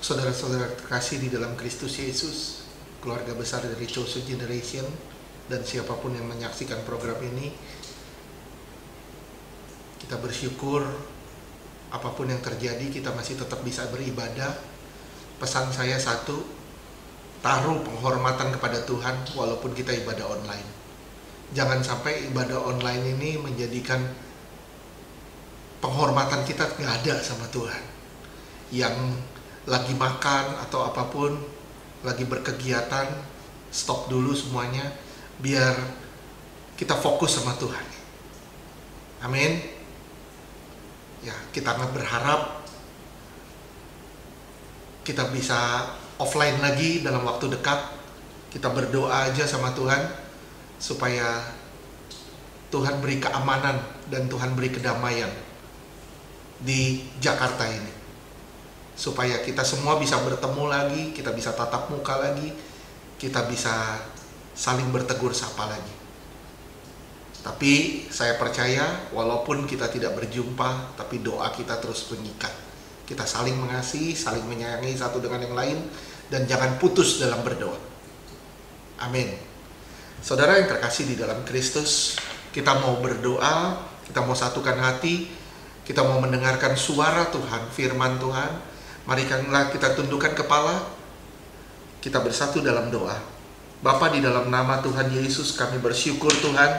Saudara-saudara terkasih di dalam Kristus Yesus, keluarga besar dari Chosen Generation, dan siapapun yang menyaksikan program ini, kita bersyukur apapun yang terjadi kita masih tetap bisa beribadah. Pesan saya satu, taruh penghormatan kepada Tuhan walaupun kita ibadah online. Jangan sampai ibadah online ini menjadikan penghormatan kita nggak ada sama Tuhan. Yang lagi makan atau apapun, lagi berkegiatan, stop dulu semuanya, biar kita fokus sama Tuhan. Amin. Ya, kita nggak berharap kita bisa offline lagi dalam waktu dekat. Kita berdoa aja sama Tuhan supaya Tuhan beri keamanan dan Tuhan beri kedamaian di Jakarta ini, supaya kita semua bisa bertemu lagi, kita bisa tatap muka lagi, kita bisa saling bertegur sapa lagi. Tapi saya percaya walaupun kita tidak berjumpa, tapi doa kita terus mengikat. Kita saling mengasihi, saling menyayangi satu dengan yang lain, dan jangan putus dalam berdoa. Amin. Saudara yang terkasih di dalam Kristus, kita mau berdoa, kita mau satukan hati, kita mau mendengarkan suara Tuhan, firman Tuhan. Mari kita tundukkan kepala, kita bersatu dalam doa. Bapa, di dalam nama Tuhan Yesus kami bersyukur Tuhan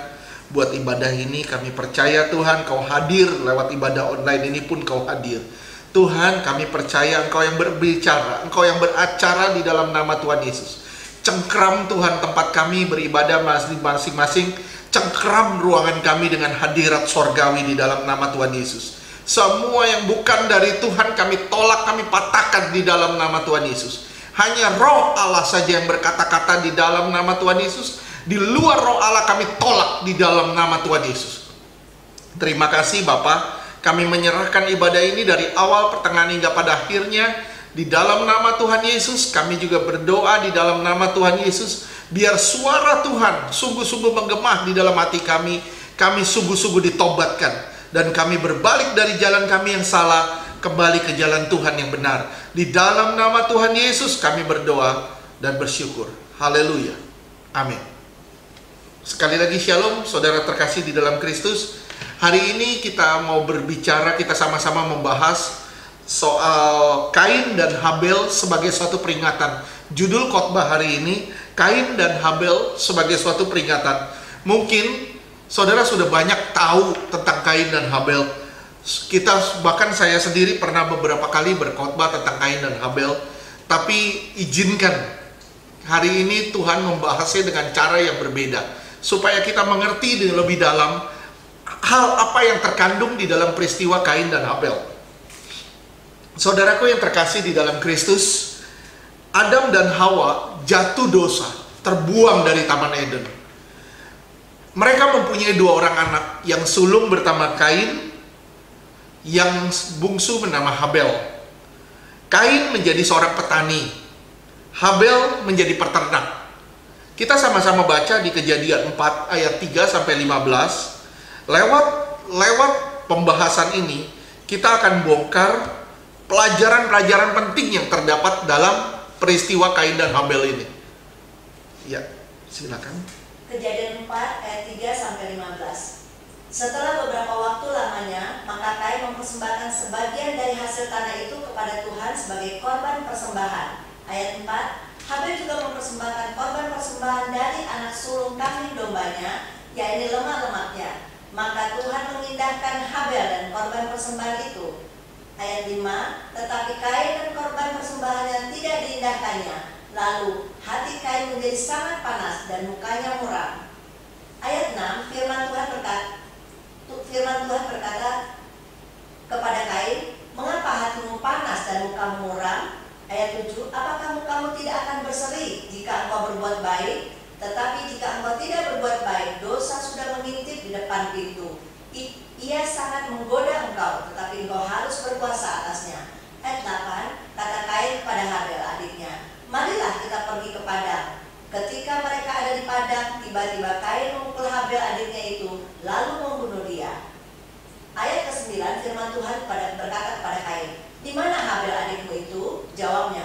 buat ibadah ini. Kami percaya Tuhan Kau hadir lewat ibadah online ini pun Kau hadir. Tuhan, kami percaya Engkau yang berbicara, Engkau yang beracara di dalam nama Tuhan Yesus. Cengkram Tuhan tempat kami beribadah masing-masing, cengkram ruangan kami dengan hadirat sorgawi di dalam nama Tuhan Yesus. Semua yang bukan dari Tuhan kami tolak, kami patahkan di dalam nama Tuhan Yesus. Hanya Roh Allah saja yang berkata-kata di dalam nama Tuhan Yesus. Di luar Roh Allah kami tolak di dalam nama Tuhan Yesus. Terima kasih Bapa, kami menyerahkan ibadah ini dari awal, pertengahan hingga pada akhirnya di dalam nama Tuhan Yesus. Kami juga berdoa di dalam nama Tuhan Yesus, biar suara Tuhan sungguh-sungguh menggema di dalam hati kami. Kami sungguh-sungguh ditobatkan, dan kami berbalik dari jalan kami yang salah, kembali ke jalan Tuhan yang benar. Di dalam nama Tuhan Yesus kami berdoa dan bersyukur. Haleluya. Amin. Sekali lagi shalom saudara terkasih di dalam Kristus. Hari ini kita mau berbicara, kita sama-sama membahas soal Kain dan Habel sebagai suatu peringatan. Judul khotbah hari ini, Kain dan Habel sebagai suatu peringatan. Mungkin saudara sudah banyak tahu tentang Kain dan Habel. Bahkan saya sendiri pernah beberapa kali berkhotbah tentang Kain dan Habel. Tapi izinkan hari ini Tuhan membahasnya dengan cara yang berbeda, supaya kita mengerti lebih dalam hal apa yang terkandung di dalam peristiwa Kain dan Habel. Saudaraku yang terkasih di dalam Kristus, Adam dan Hawa jatuh dosa, terbuang dari Taman Eden. Mereka mempunyai dua orang anak, yang sulung bernama Kain, yang bungsu bernama Habel. Kain menjadi seorang petani, Habel menjadi peternak. Kita sama-sama baca di Kejadian 4 ayat 3-15. Lewat pembahasan ini, kita akan bongkar pelajaran-pelajaran penting yang terdapat dalam peristiwa Kain dan Habel ini. Ya, silakan. Kejadian 4 ayat 3-15. Setelah beberapa waktu lamanya, maka Kain mempersembahkan sebagian dari hasil tanah itu kepada Tuhan sebagai korban persembahan. Ayat 4, Habel juga mempersembahkan korban persembahan dari anak sulung kambing dombanya, yaitu lemak-lemaknya. Maka Tuhan mengindahkan Habel dan korban persembahan itu. Ayat 5, tetapi Kain dan korban persembahannya tidak diindahkannya. Lalu hati Kain menjadi sangat panas dan mukanya muram. Ayat 6, firman Tuhan berkata kepada Kain, mengapa hatimu panas dan mukamu muram? Ayat 7, apakah mukamu tidak akan berseri jika engkau berbuat baik? Tetapi jika engkau tidak berbuat baik, dosa sudah mengintip di depan pintu. Ia sangat menggoda engkau, tetapi engkau harus berkuasa atasnya. Ayat 8, kata Kain kepada Habel adiknya, marilah kita pergi ke padang. Ketika mereka ada di padang, tiba-tiba Kain memukul Habel adiknya itu, lalu membunuh dia. Ayat ke-9, firman Tuhan berkata kepada Kain, di mana Habel adikmu itu? Jawabnya,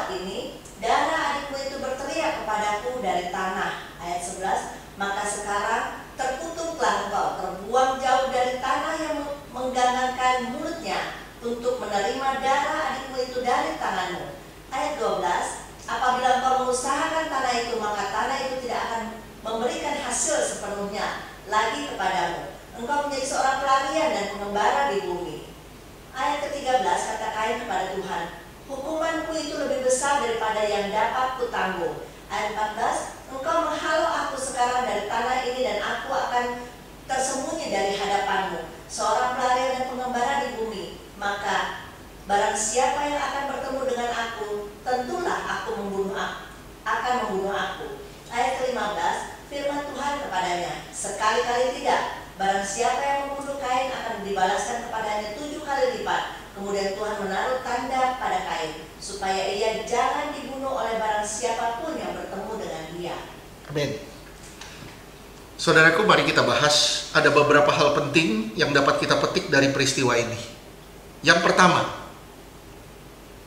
membuat ini, darah adikmu itu berteriak kepadaku dari tanah. Ayat 11, maka sekarang terkutuklah engkau, terbuang jauh dari tanah yang mengganggarkan mulutnya untuk menerima darah adikmu itu dari tanganmu. Ayat 12, apabila engkau mengusahakan tanah itu, maka tanah itu tidak akan memberikan hasil sepenuhnya lagi kepadamu. Engkau menjadi seorang pelarian dan pengembara di bumi. Ayat ke-13, kata Kain kepada Tuhan, hukumanku itu lebih besar daripada yang dapat kutanggung. Ayat 14, engkau menghalau aku sekarang dari tanah ini dan aku akan tersembunyi dari hadapanmu, seorang pelarian dan pengembara di bumi. Maka barang siapa yang akan bertemu dengan aku, tentulah akan membunuh aku. Ayat ke-15, firman Tuhan kepadanya, sekali-kali tidak. Barang siapa yang membunuh Kain akan dibalaskan kepadanya 7 kali lipat. Kemudian Tuhan menaruh tanda pada Kain, supaya ia jangan dibunuh oleh barang siapapun yang bertemu dengan dia. Amin. Saudaraku, mari kita bahas. Ada beberapa hal penting yang dapat kita petik dari peristiwa ini. Yang pertama,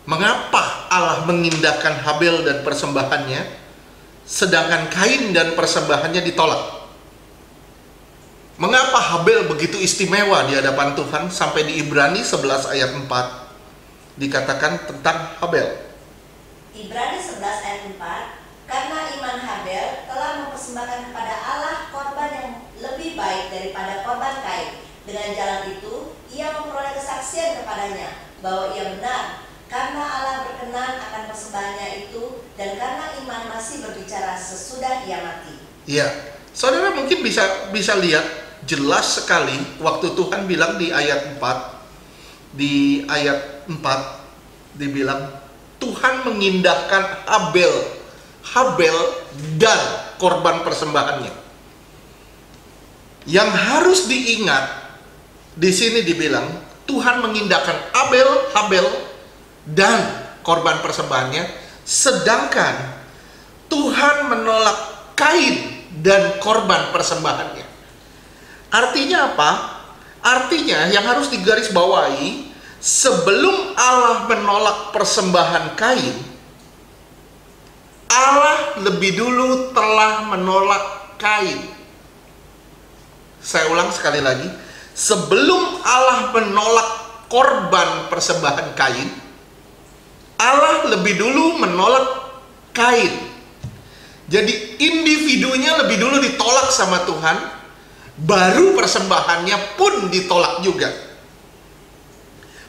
mengapa Allah mengindahkan Habel dan persembahannya, sedangkan Kain dan persembahannya ditolak? Mengapa Habel begitu istimewa di hadapan Tuhan sampai di Ibrani 11 ayat 4 dikatakan tentang Habel? Ibrani 11 ayat 4, karena iman Habel telah mempersembahkan kepada Allah korban yang lebih baik daripada korban Kain. Dengan jalan itu, ia memperoleh kesaksian kepadanya bahwa ia benar, karena Allah berkenan akan persembahannya itu, dan karena iman masih berbicara sesudah ia mati. Iya, saudara mungkin bisa lihat jelas sekali waktu Tuhan bilang di ayat 4. Di ayat 4 dibilang Tuhan mengindahkan Habel dan korban persembahannya. Yang harus diingat di sini dibilang Tuhan mengindahkan Habel dan korban persembahannya, sedangkan Tuhan menolak Kain dan korban persembahannya. Artinya apa? Artinya yang harus digarisbawahi, sebelum Allah menolak persembahan Kain, Allah lebih dulu telah menolak Kain. Saya ulang sekali lagi, sebelum Allah menolak korban persembahan Kain, Allah lebih dulu menolak Kain. Jadi individunya lebih dulu ditolak sama Tuhan, baru persembahannya pun ditolak juga.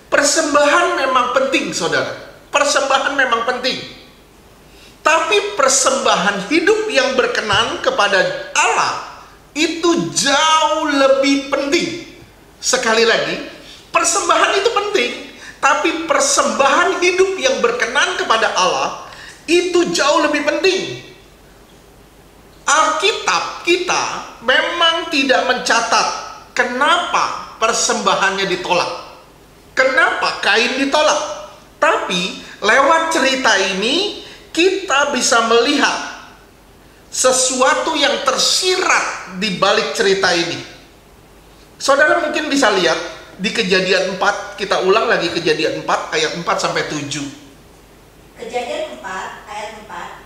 Persembahan memang penting, saudara. Persembahan memang penting. Tapi persembahan hidup yang berkenan kepada Allah itu jauh lebih penting. Sekali lagi, persembahan itu penting, tapi persembahan hidup yang berkenan kepada Allah itu jauh lebih penting. Alkitab kita memang tidak mencatat kenapa persembahannya ditolak, kenapa Kain ditolak. Tapi lewat cerita ini kita bisa melihat sesuatu yang tersirat di balik cerita ini. Saudara mungkin bisa lihat di Kejadian 4, kita ulang lagi Kejadian 4 ayat 4 sampai 7. Kejadian 4 ayat 4,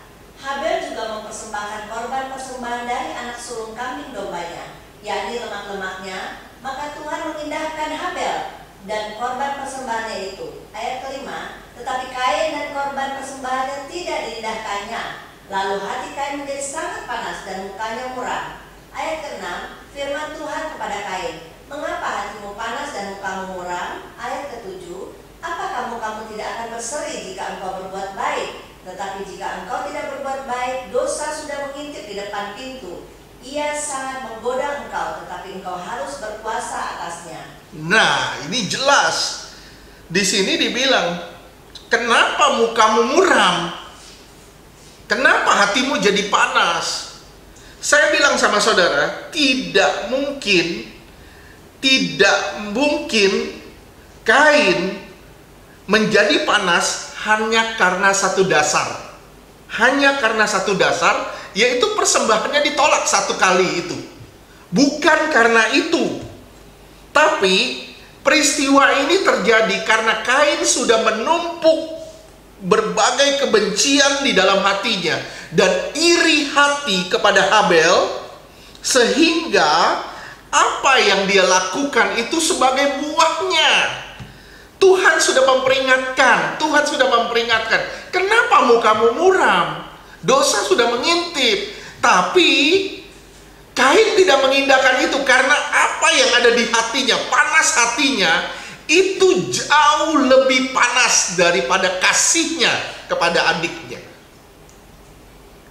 Habel juga mempersembahkan korban persembahan dari anak sulung kambing dombanya, yakni lemak-lemaknya. Maka Tuhan mengindahkan Habel dan korban persembahannya itu. Ayat kelima, tetapi Kain dan korban persembahannya tidak diindahkannya. Lalu hati Kain menjadi sangat panas dan mukanya muram. Ayat ke-6, firman Tuhan kepada Kain, mengapa hatimu panas dan mukamu muram? Ayat ke-7, apakah mukamu tidak akan berseri jika engkau berbuat baik? Tetapi jika engkau tidak berbuat baik, dosa sudah mengintip di depan pintu. Ia sangat menggoda engkau, tetapi engkau harus berkuasa atasnya. Nah, ini jelas. Di sini dibilang, kenapa mukamu muram? Kenapa hatimu jadi panas? Saya bilang sama saudara, tidak mungkin Kain menjadi panas hanya karena satu dasar. Hanya karena satu dasar, yaitu persembahannya ditolak satu kali itu. Bukan karena itu. Tapi peristiwa ini terjadi karena Kain sudah menumpuk berbagai kebencian di dalam hatinya dan iri hati kepada Habel, sehingga apa yang dia lakukan itu sebagai buahnya. Tuhan sudah memperingatkan, kenapa mukamu muram? Dosa sudah mengintip. Tapi Kain tidak mengindahkan itu karena apa yang ada di hatinya, panas hatinya, itu jauh lebih panas daripada kasihnya kepada adiknya.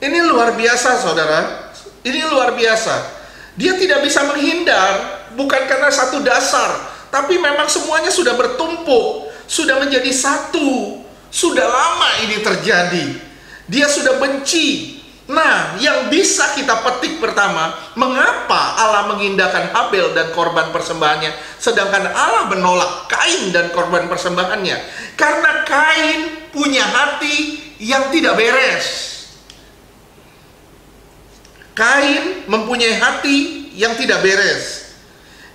Ini luar biasa, saudara. Ini luar biasa. Dia tidak bisa menghindar, bukan karena satu dasar, tapi memang semuanya sudah bertumpuk, sudah menjadi satu. Sudah lama ini terjadi. Dia sudah benci. Nah, yang bisa kita petik pertama, mengapa Allah mengindahkan Habel dan korban persembahannya, sedangkan Allah menolak Kain dan korban persembahannya? Karena Kain punya hati yang tidak beres. Kain mempunyai hati yang tidak beres,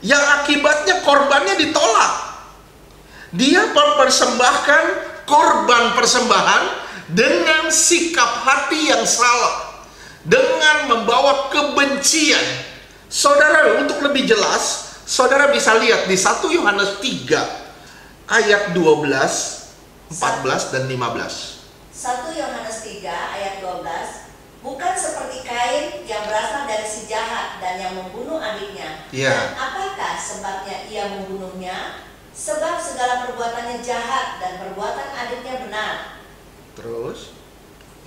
yang akibatnya korbannya ditolak. Dia mempersembahkan korban persembahan dengan sikap hati yang salah, dengan membawa kebencian. Saudara, untuk lebih jelas, saudara bisa lihat di 1 Yohanes 3 ayat 12, 14 dan 15. 1 Yohanes 3 ayat 12. Bukan seperti Kain yang berasal dari si jahat dan yang membunuh adiknya. Dan apakah sebabnya ia membunuhnya? Sebab segala perbuatannya jahat dan perbuatan adiknya benar. Terus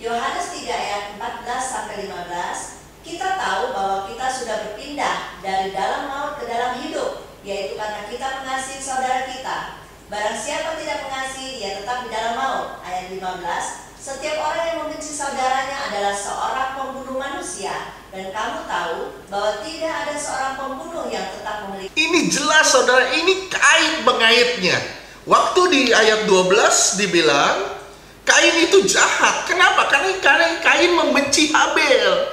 Yohanes 3 ayat 14 sampai 15, kita tahu bahwa kita sudah berpindah dari dalam maut ke dalam hidup, yaitu karena kita mengasihi saudara kita. Barang siapa tidak mengasihi, dia tetap di dalam maut. Ayat 15, setiap orang yang membenci saudaranya adalah seorang pembunuh manusia, dan kamu tahu bahwa tidak ada seorang pembunuh yang tetap memiliki. ini jelas, saudara, ini kait mengaitnya. Waktu di ayat 12 dibilang Kain itu jahat. Kenapa? Karena Kain membenci Habel.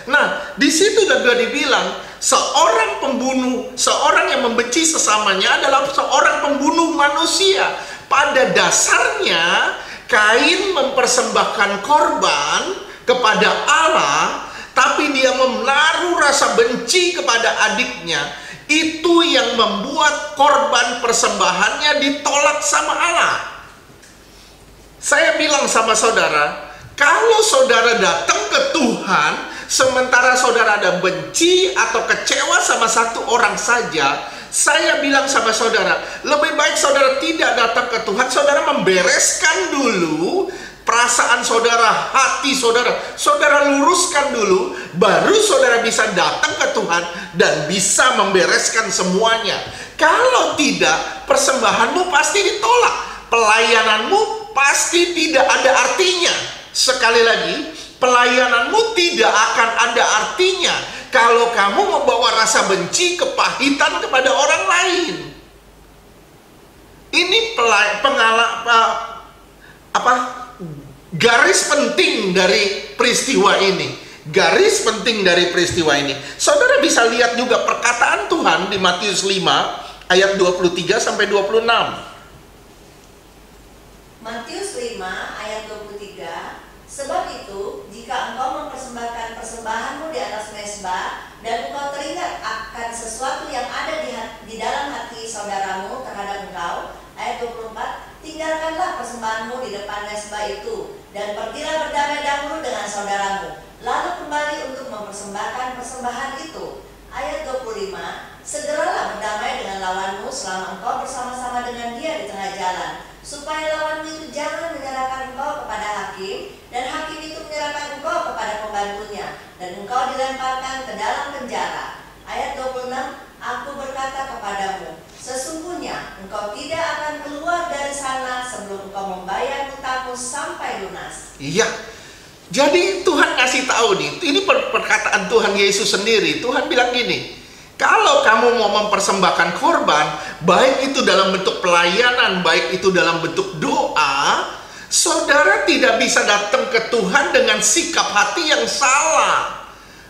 Nah, di situ juga dibilang seorang pembunuh, seorang yang membenci sesamanya adalah seorang pembunuh manusia. Pada dasarnya Kain mempersembahkan korban kepada Allah, tapi dia menaruh rasa benci kepada adiknya. Itu yang membuat korban persembahannya ditolak sama Allah. Saya bilang sama saudara, kalau saudara datang ke Tuhan, sementara saudara ada benci atau kecewa sama satu orang saja, saya bilang sama saudara, lebih baik saudara tidak datang ke Tuhan, saudara membereskan dulu perasaan saudara, hati saudara, saudara luruskan dulu, baru saudara bisa datang ke Tuhan dan bisa membereskan semuanya. Kalau tidak, persembahanmu pasti ditolak, pelayananmu pasti tidak ada artinya. Sekali lagi, pelayananmu tidak akan ada artinya kalau kamu membawa rasa benci, kepahitan kepada orang lain. Ini garis penting dari peristiwa ini. Saudara bisa lihat juga perkataan Tuhan di Matius 5 ayat 23 sampai 26. Matius 5 ayat 23, sebab itu jika engkau mempersembahkan persembahanmu di atas mezbah dan engkau teringat akan sesuatu yang ada di dalam hati saudaramu terhadap engkau. Ayat 24, tinggalkanlah persembahanmu di depan mezbah itu dan pergilah berdamai dahulu dengan saudaramu, lalu kembali untuk mempersembahkan persembahan itu. Ayat 25, segeralah berdamai dengan lawanmu selama engkau bersama-sama dengan dia di tengah jalan, supaya lawanmu itu jangan menyerahkan engkau kepada hakim, dan hakim itu menyerahkan engkau kepada pembantunya, dan engkau dilemparkan ke dalam penjara. Ayat 26, aku berkata kepadamu, sesungguhnya engkau tidak akan keluar dari sana sebelum engkau membayar hutangmu sampai lunas. Iya, jadi Tuhan kasih tahu nih, ini perkataan Tuhan Yesus sendiri. Tuhan bilang gini, kalau kamu mau mempersembahkan korban, baik itu dalam bentuk pelayanan, baik itu dalam bentuk doa, saudara tidak bisa datang ke Tuhan dengan sikap hati yang salah.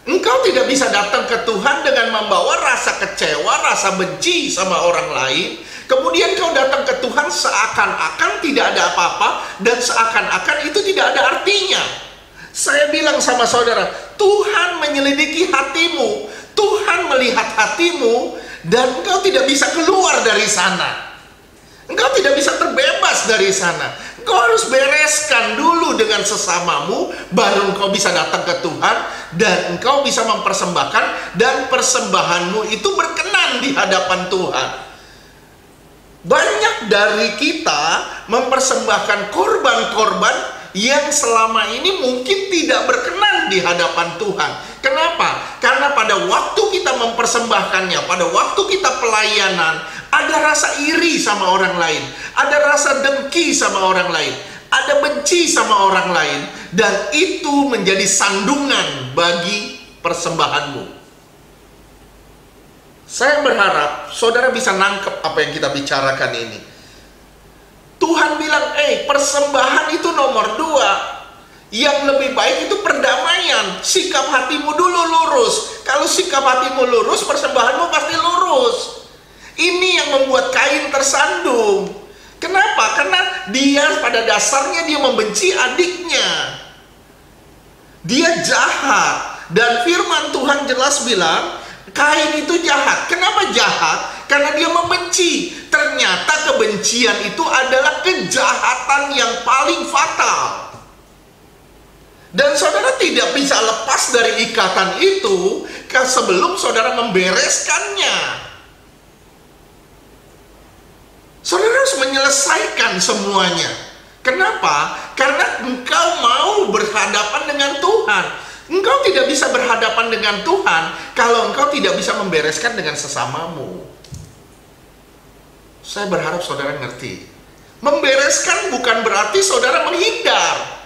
Engkau tidak bisa datang ke Tuhan dengan membawa rasa kecewa, rasa benci sama orang lain, Kemudian kau datang ke Tuhan seakan-akan tidak ada apa-apa, dan seakan-akan itu tidak ada artinya. Saya bilang sama saudara, Tuhan menyelidiki hatimu, Tuhan melihat hatimu, dan engkau tidak bisa keluar dari sana. Engkau tidak bisa terbebas dari sana. Engkau harus bereskan dulu dengan sesamamu, baru engkau bisa datang ke Tuhan, dan engkau bisa mempersembahkan, dan persembahanmu itu berkenan di hadapan Tuhan. Banyak dari kita mempersembahkan korban-korban yang selama ini mungkin tidak berkenan di hadapan Tuhan. Kenapa? Karena pada waktu kita mempersembahkannya, pada waktu kita pelayanan, ada rasa iri sama orang lain, ada rasa dengki sama orang lain, ada benci sama orang lain, dan itu menjadi sandungan bagi persembahanmu. Saya berharap saudara bisa nangkep apa yang kita bicarakan ini. Tuhan bilang, persembahan itu nomor 2. Yang lebih baik itu perdamaian. Sikap hatimu dulu lurus. Kalau sikap hatimu lurus, persembahanmu pasti lurus. Ini yang membuat Kain tersandung. Kenapa? Karena dia pada dasarnya dia membenci adiknya. Dia jahat. Dan firman Tuhan jelas bilang, Kain itu jahat. Kenapa jahat? Karena dia membenci. Ternyata kebencian itu adalah kejahatan yang paling fatal. Dan saudara tidak bisa lepas dari ikatan itu sebelum saudara membereskannya. Saudara harus menyelesaikan semuanya. Kenapa? Karena engkau mau berhadapan dengan Tuhan. Engkau tidak bisa berhadapan dengan Tuhan kalau engkau tidak bisa membereskan dengan sesamamu. Saya berharap saudara ngerti. Membereskan bukan berarti saudara menghindar.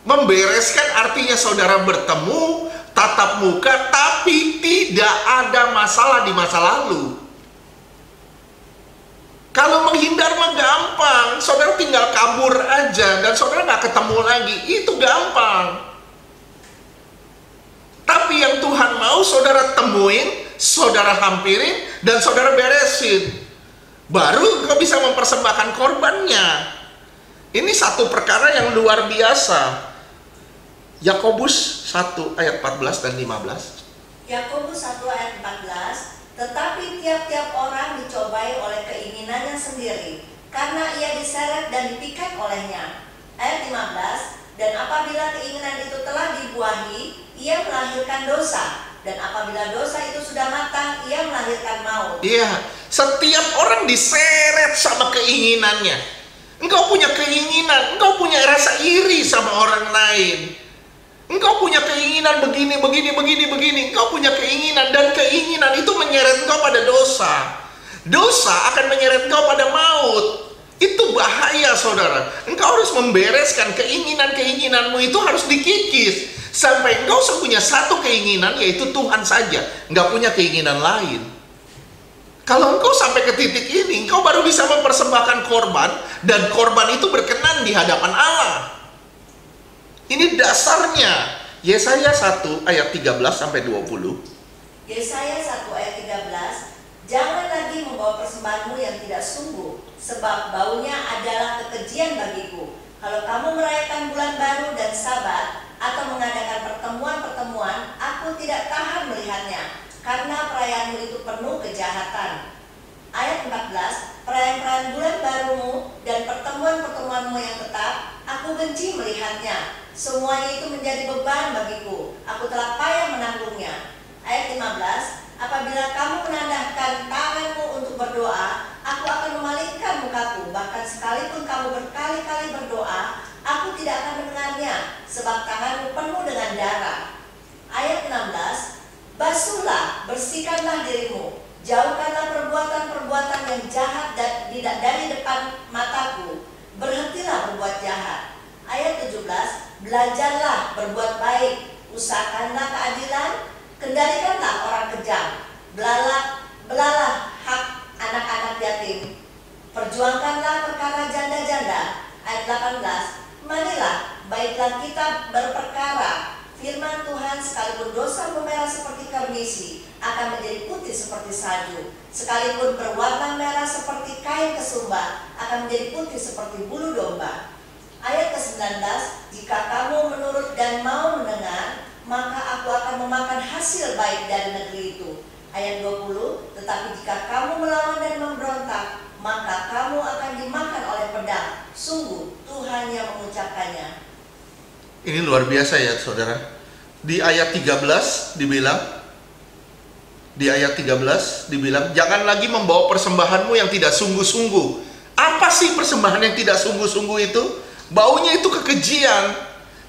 Membereskan artinya saudara bertemu, tatap muka, tapi tidak ada masalah di masa lalu. Kalau menghindar mah gampang. Saudara tinggal kabur aja dan saudara nggak ketemu lagi. Itu gampang. Tapi yang Tuhan mau saudara temuin, saudara hampirin, dan saudara beresin. Baru kau bisa mempersembahkan korbannya. Ini satu perkara yang luar biasa. Yakobus 1 ayat 14 dan 15. Yakobus 1 ayat 14. Tetapi tiap-tiap orang dicobai oleh keinginannya sendiri, karena ia diseret dan dipikat olehnya. Ayat 15. Dan apabila keinginan itu telah dibuahi, ia melahirkan dosa. Dan apabila dosa itu sudah matang, ia melahirkan maut. Iya, setiap orang diseret sama keinginannya. Engkau punya keinginan, engkau punya rasa iri sama orang lain. Engkau punya keinginan begini. Engkau punya keinginan, dan keinginan itu menyeret engkau pada dosa. Dosa akan menyeret engkau pada maut. Itu bahaya saudara. Engkau harus membereskan keinginan-keinginanmu itu harus dikikis. Sampai engkau punya satu keinginan, yaitu Tuhan saja. Enggak punya keinginan lain. Kalau engkau sampai ke titik ini, engkau baru bisa mempersembahkan korban. Dan korban itu berkenan di hadapan Allah. Ini dasarnya. Yesaya 1 ayat 13 sampai 20. Yesaya 1 ayat 13. Jangan lagi membawa persembahanmu yang tidak sungguh, sebab baunya adalah kekejian bagiku. Kalau kamu merayakan bulan baru dan Sabat, atau mengadakan pertemuan-pertemuan, aku tidak tahan melihatnya, karena perayaanmu itu penuh kejahatan. Ayat 14. Perayaan-perayaan bulan barumu dan pertemuan-pertemuanmu yang tetap, aku benci melihatnya. Semuanya itu menjadi beban bagiku, aku telah payah menanggungnya. Ayat 15. Apabila kamu menandahkan tanganmu untuk berdoa, aku akan memalingkan mukaku. Bahkan sekalipun kamu berkali-kali berdoa, aku tidak akan mendengarnya, sebab tanganmu penuh dengan darah. Ayat 16. Basuhlah, bersihkanlah dirimu, jauhkanlah perbuatan-perbuatan yang jahat dari depan mataku. Berhentilah berbuat jahat. Ayat 17. Belajarlah berbuat baik, usahakanlah keadilan, kendalikanlah orang kejam, belalah hak anak-anak yatim, perjuangkanlah perkara janda-janda. Ayat 18. Marilah, baiklah kita berperkara, Firman Tuhan, sekalipun dosa memerah seperti karmisi, akan menjadi putih seperti salju. Sekalipun berwarna merah seperti kain kesumba, akan menjadi putih seperti bulu domba. Ayat ke-19, jika kamu menurut dan mau mendengar, maka aku akan memakan hasil baik dari negeri itu. Ayat 20, tetapi jika kamu melawan dan memberontak, maka kamu akan dimakan oleh pedang. Sungguh Tuhan yang mengucapkannya. Ini luar biasa ya saudara. Di ayat 13 dibilang, jangan lagi membawa persembahanmu yang tidak sungguh-sungguh. Apa sih persembahan yang tidak sungguh-sungguh itu? Baunya itu kekejian.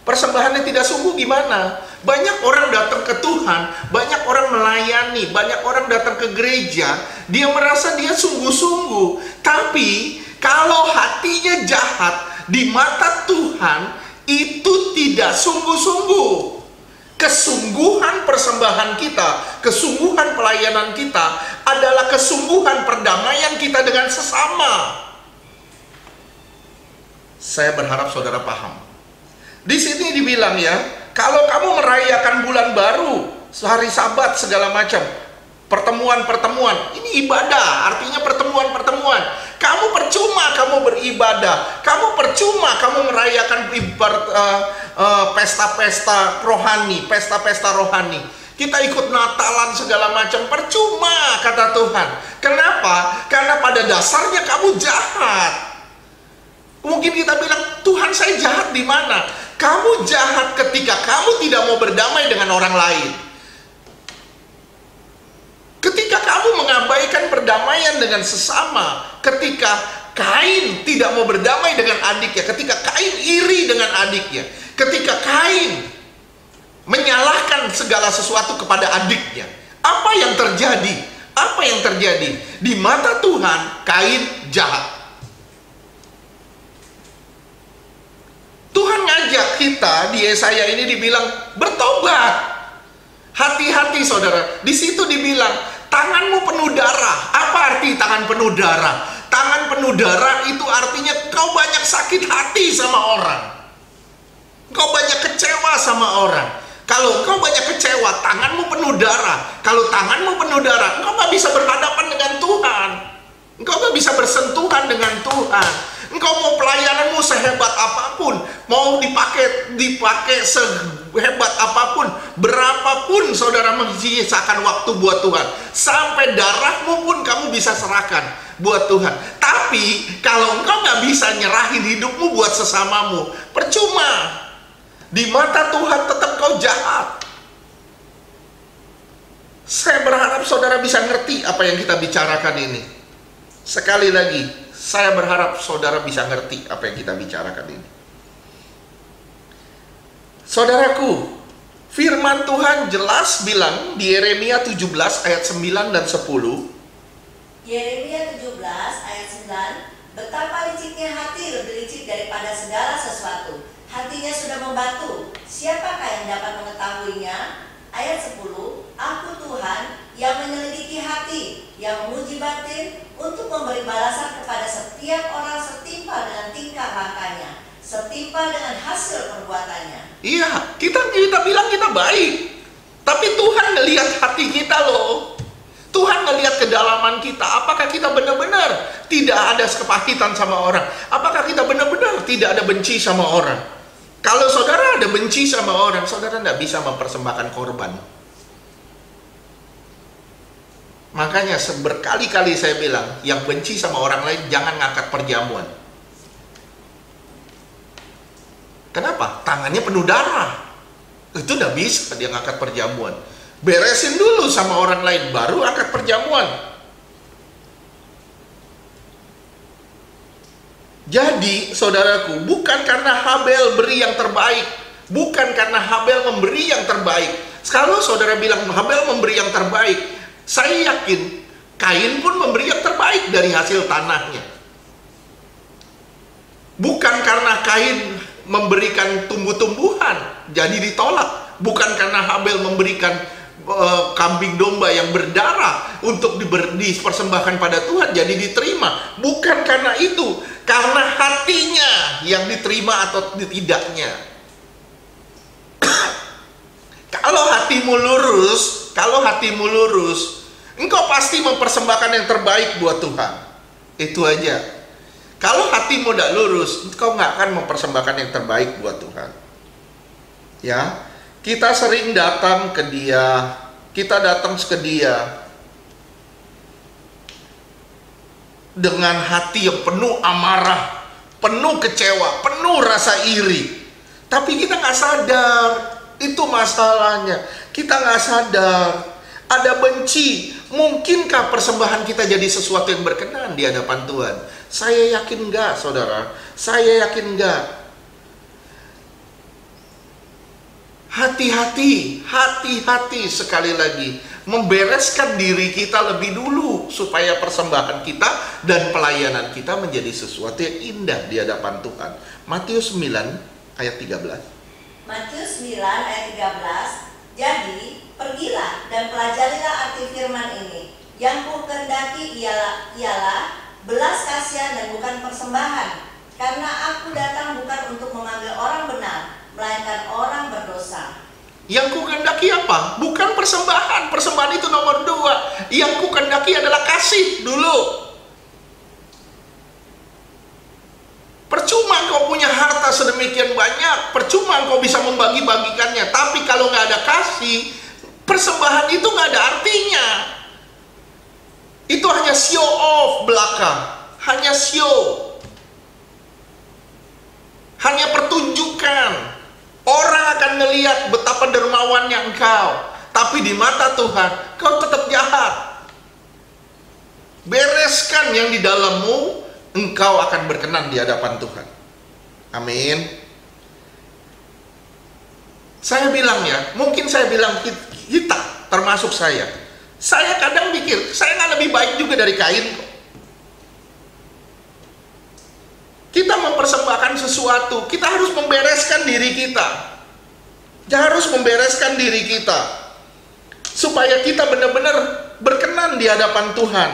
Persembahan yang tidak sungguh gimana? Banyak orang datang ke Tuhan, banyak orang melayani, banyak orang datang ke gereja, dia merasa dia sungguh-sungguh. Tapi kalau hatinya jahat di mata Tuhan, itu tidak sungguh-sungguh. Kesungguhan persembahan kita, kesungguhan pelayanan kita adalah kesungguhan perdamaian kita dengan sesama. Saya berharap saudara paham. Di sini dibilang ya, kalau kamu merayakan bulan baru, hari Sabat segala macam, pertemuan-pertemuan, ini ibadah, artinya pertemuan-pertemuan. Kamu percuma kamu beribadah, kamu percuma kamu merayakan pesta-pesta rohani, pesta-pesta rohani. Kita ikut Natalan segala macam, percuma kata Tuhan. Kenapa? Karena pada dasarnya kamu jahat. Mungkin kita bilang, Tuhan saya jahat di mana? Kamu jahat ketika kamu tidak mau berdamai dengan orang lain. Ketika kamu mengabaikan perdamaian dengan sesama, ketika Kain tidak mau berdamai dengan adiknya, ketika Kain iri dengan adiknya, ketika Kain menyalahkan segala sesuatu kepada adiknya, apa yang terjadi? Apa yang terjadi? Di mata Tuhan, Kain jahat. Tuhan ngajak kita di Yesaya ini dibilang bertobat. Hati-hati saudara. Di situ dibilang tanganmu penuh darah. Apa arti tangan penuh darah? Tangan penuh darah itu artinya kau banyak sakit hati sama orang. Kau banyak kecewa sama orang. Kalau kau banyak kecewa, tanganmu penuh darah. Kalau tanganmu penuh darah, engkau gak bisa berhadapan dengan Tuhan. Engkau gak bisa bersentuhan dengan Tuhan. Engkau mau pelayananmu sehebat apapun, mau dipakai sehebat apapun, berapapun saudara menyisakan waktu buat Tuhan, sampai darahmu pun kamu bisa serahkan buat Tuhan. Tapi kalau engkau nggak bisa nyerahin hidupmu buat sesamamu, percuma. Di mata Tuhan tetap kau jahat. Saya berharap saudara bisa ngerti apa yang kita bicarakan ini. Sekali lagi, saya berharap saudara bisa ngerti apa yang kita bicarakan ini. Saudaraku, firman Tuhan jelas bilang di Yeremia 17 ayat 9 dan 10. Yeremia 17 ayat 9, betapa liciknya hati, lebih licik daripada segala sesuatu. Hatinya sudah membatu, siapakah yang dapat mengetahuinya? Ayat 10, aku Tuhan yang menyelidiki hati, yang menguji batin, untuk memberi balasan kepada setiap orang setimpal dengan tingkah lakunya, setimpal dengan hasil perbuatannya. Iya, kita bilang kita baik, tapi Tuhan ngelihat hati kita loh. Tuhan ngelihat kedalaman kita. Apakah kita benar-benar tidak ada kepahitan sama orang? Apakah kita benar-benar tidak ada benci sama orang? Kalau saudara ada benci sama orang, saudara tidak bisa mempersembahkan korban. Makanya berkali-kali saya bilang, yang benci sama orang lain jangan ngangkat perjamuan. Kenapa? Tangannya penuh darah. Itu udah bisa dia ngangkat perjamuan. Beresin dulu sama orang lain, baru angkat perjamuan. Jadi, saudaraku, bukan karena Habel beri yang terbaik, bukan karena Habel memberi yang terbaik. Kalau saudara bilang Habel memberi yang terbaik, saya yakin Kain pun memberi yang terbaik dari hasil tanahnya. Bukan karena Kain memberikan tumbuh-tumbuhan jadi ditolak, bukan karena Habel memberikan kambing domba yang berdarah untuk dipersembahkan pada Tuhan jadi diterima. Bukan karena itu, karena hatinya yang diterima atau tidaknya. hatimu lurus, engkau pasti mempersembahkan yang terbaik buat Tuhan. Itu aja. Kalau hatimu tidak lurus, engkau nggak akan mempersembahkan yang terbaik buat Tuhan. Ya, kita sering datang ke Dia, dengan hati yang penuh amarah, penuh kecewa, penuh rasa iri. Tapi kita nggak sadar, itu masalahnya. Kita nggak sadar, ada benci. Mungkinkah persembahan kita jadi sesuatu yang berkenan di hadapan Tuhan? Saya yakin enggak, saudara. Saya yakin enggak. Hati-hati sekali lagi. Membereskan diri kita lebih dulu, supaya persembahan kita dan pelayanan kita menjadi sesuatu yang indah di hadapan Tuhan. Matius 9 ayat 13. Matius 9 ayat 13. Jadi, pergilah dan pelajarilah arti firman ini. Yang kukendaki ialah belas kasihan dan bukan persembahan. Karena aku datang bukan untuk memanggil orang benar, melainkan orang berdosa. Yang kukendaki apa? Bukan persembahan. Persembahan itu nomor 2. Yang kukendaki adalah kasih dulu. Percuma kau punya harta sedemikian banyak, percuma kau bisa membagi-bagikannya, tapi kalau nggak ada kasih, persembahan itu nggak ada artinya. Itu hanya show off belaka, hanya show, hanya pertunjukan. Orang akan melihat betapa dermawannya engkau, tapi di mata Tuhan kau tetap jahat. Bereskan yang di dalammu, engkau akan berkenan di hadapan Tuhan. Amin. Saya bilang ya, mungkin saya bilang kita, termasuk saya kadang pikir, saya nggak lebih baik juga dari Kain kok. Kita mempersembahkan sesuatu, kita harus membereskan diri kita. Harus membereskan diri kita, supaya kita benar-benar berkenan di hadapan Tuhan.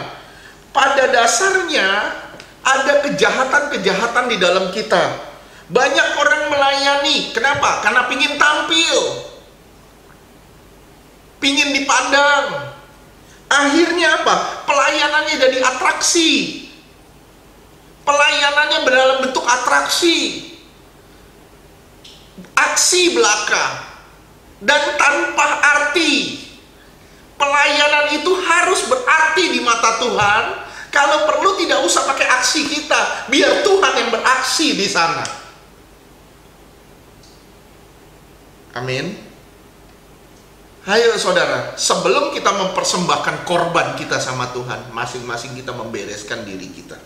Pada dasarnya, ada kejahatan-kejahatan di dalam kita. Banyak orang melayani, kenapa? Karena pingin tampil, pingin dipandang. Akhirnya apa? Pelayanannya jadi atraksi. Pelayanannya dalam bentuk atraksi, aksi belaka, dan tanpa arti. Pelayanan itu harus berarti di mata Tuhan. Kalau perlu tidak usah pakai aksi kita, biar Tuhan yang beraksi di sana. Amin. Ayo saudara, sebelum kita mempersembahkan korban kita sama Tuhan, masing-masing kita membereskan diri kita.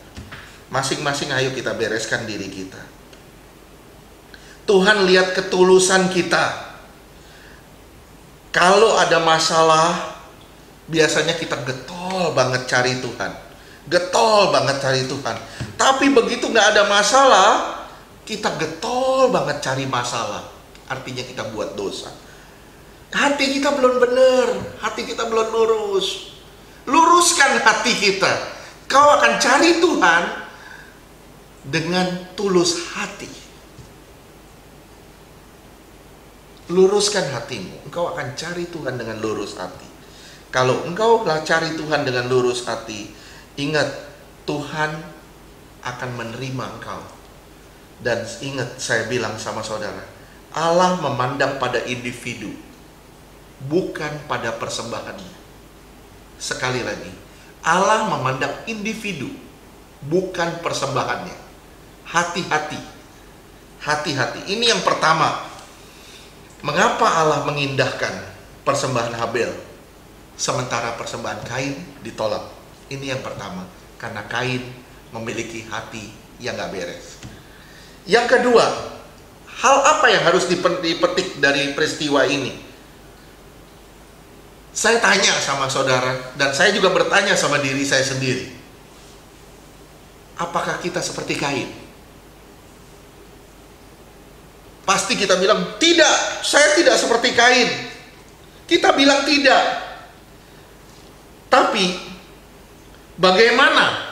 Masing-masing ayo kita bereskan diri kita. Tuhan lihat ketulusan kita. Kalau ada masalah, biasanya kita getol banget cari Tuhan. Getol banget cari Tuhan. Tapi begitu nggak ada masalah, kita getol banget cari masalah. Artinya kita buat dosa. Hati kita belum benar, hati kita belum lurus. Luruskan hati kita. Kau akan cari Tuhan dengan tulus hati. Luruskan hatimu, engkau akan cari Tuhan dengan lurus hati. Kalau engkau cari Tuhan dengan lurus hati, ingat, Tuhan akan menerima engkau. Dan ingat, saya bilang sama saudara, Allah memandang pada individu, bukan pada persembahannya. Sekali lagi, Allah memandang individu, bukan persembahannya. Hati-hati, hati-hati. Ini yang pertama. Mengapa Allah mengindahkan persembahan Habel, sementara persembahan Kain ditolak? Ini yang pertama. Karena Kain memiliki hati yang gak beres. Yang kedua, hal apa yang harus dipetik dari peristiwa ini? Saya tanya sama saudara, dan saya juga bertanya sama diri saya sendiri. Apakah kita seperti Kain? Pasti kita bilang, tidak, saya tidak seperti Kain. Kita bilang tidak. Tapi, bagaimana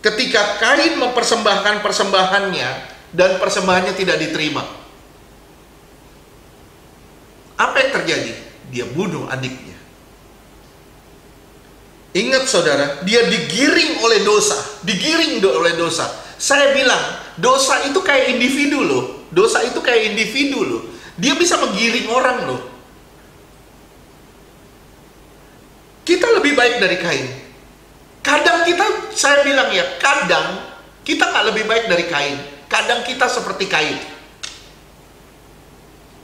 ketika Kain mempersembahkan persembahannya, dan persembahannya tidak diterima? Apa yang terjadi? dia bunuh adiknya. Ingat saudara, dia digiring oleh dosa. Saya bilang, dosa itu kayak individu loh. Dia bisa menggiring orang loh. Kita lebih baik dari Kain. Kadang saya bilang ya, kadang kita nggak lebih baik dari Kain. Kadang kita seperti Kain.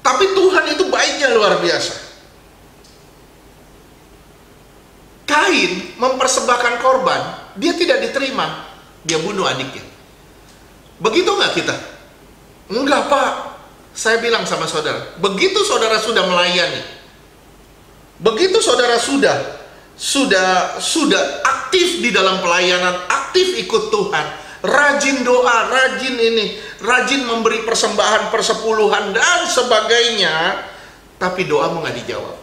Tapi Tuhan itu baiknya luar biasa. Kain mempersembahkan korban, dia tidak diterima, dia bunuh adiknya. Begitu nggak kita? Enggak Pak, saya bilang sama saudara, begitu saudara sudah melayani, begitu saudara sudah aktif di dalam pelayanan, aktif ikut Tuhan, rajin doa, rajin memberi persembahan, persepuluhan dan sebagainya, tapi doamu nggak dijawab.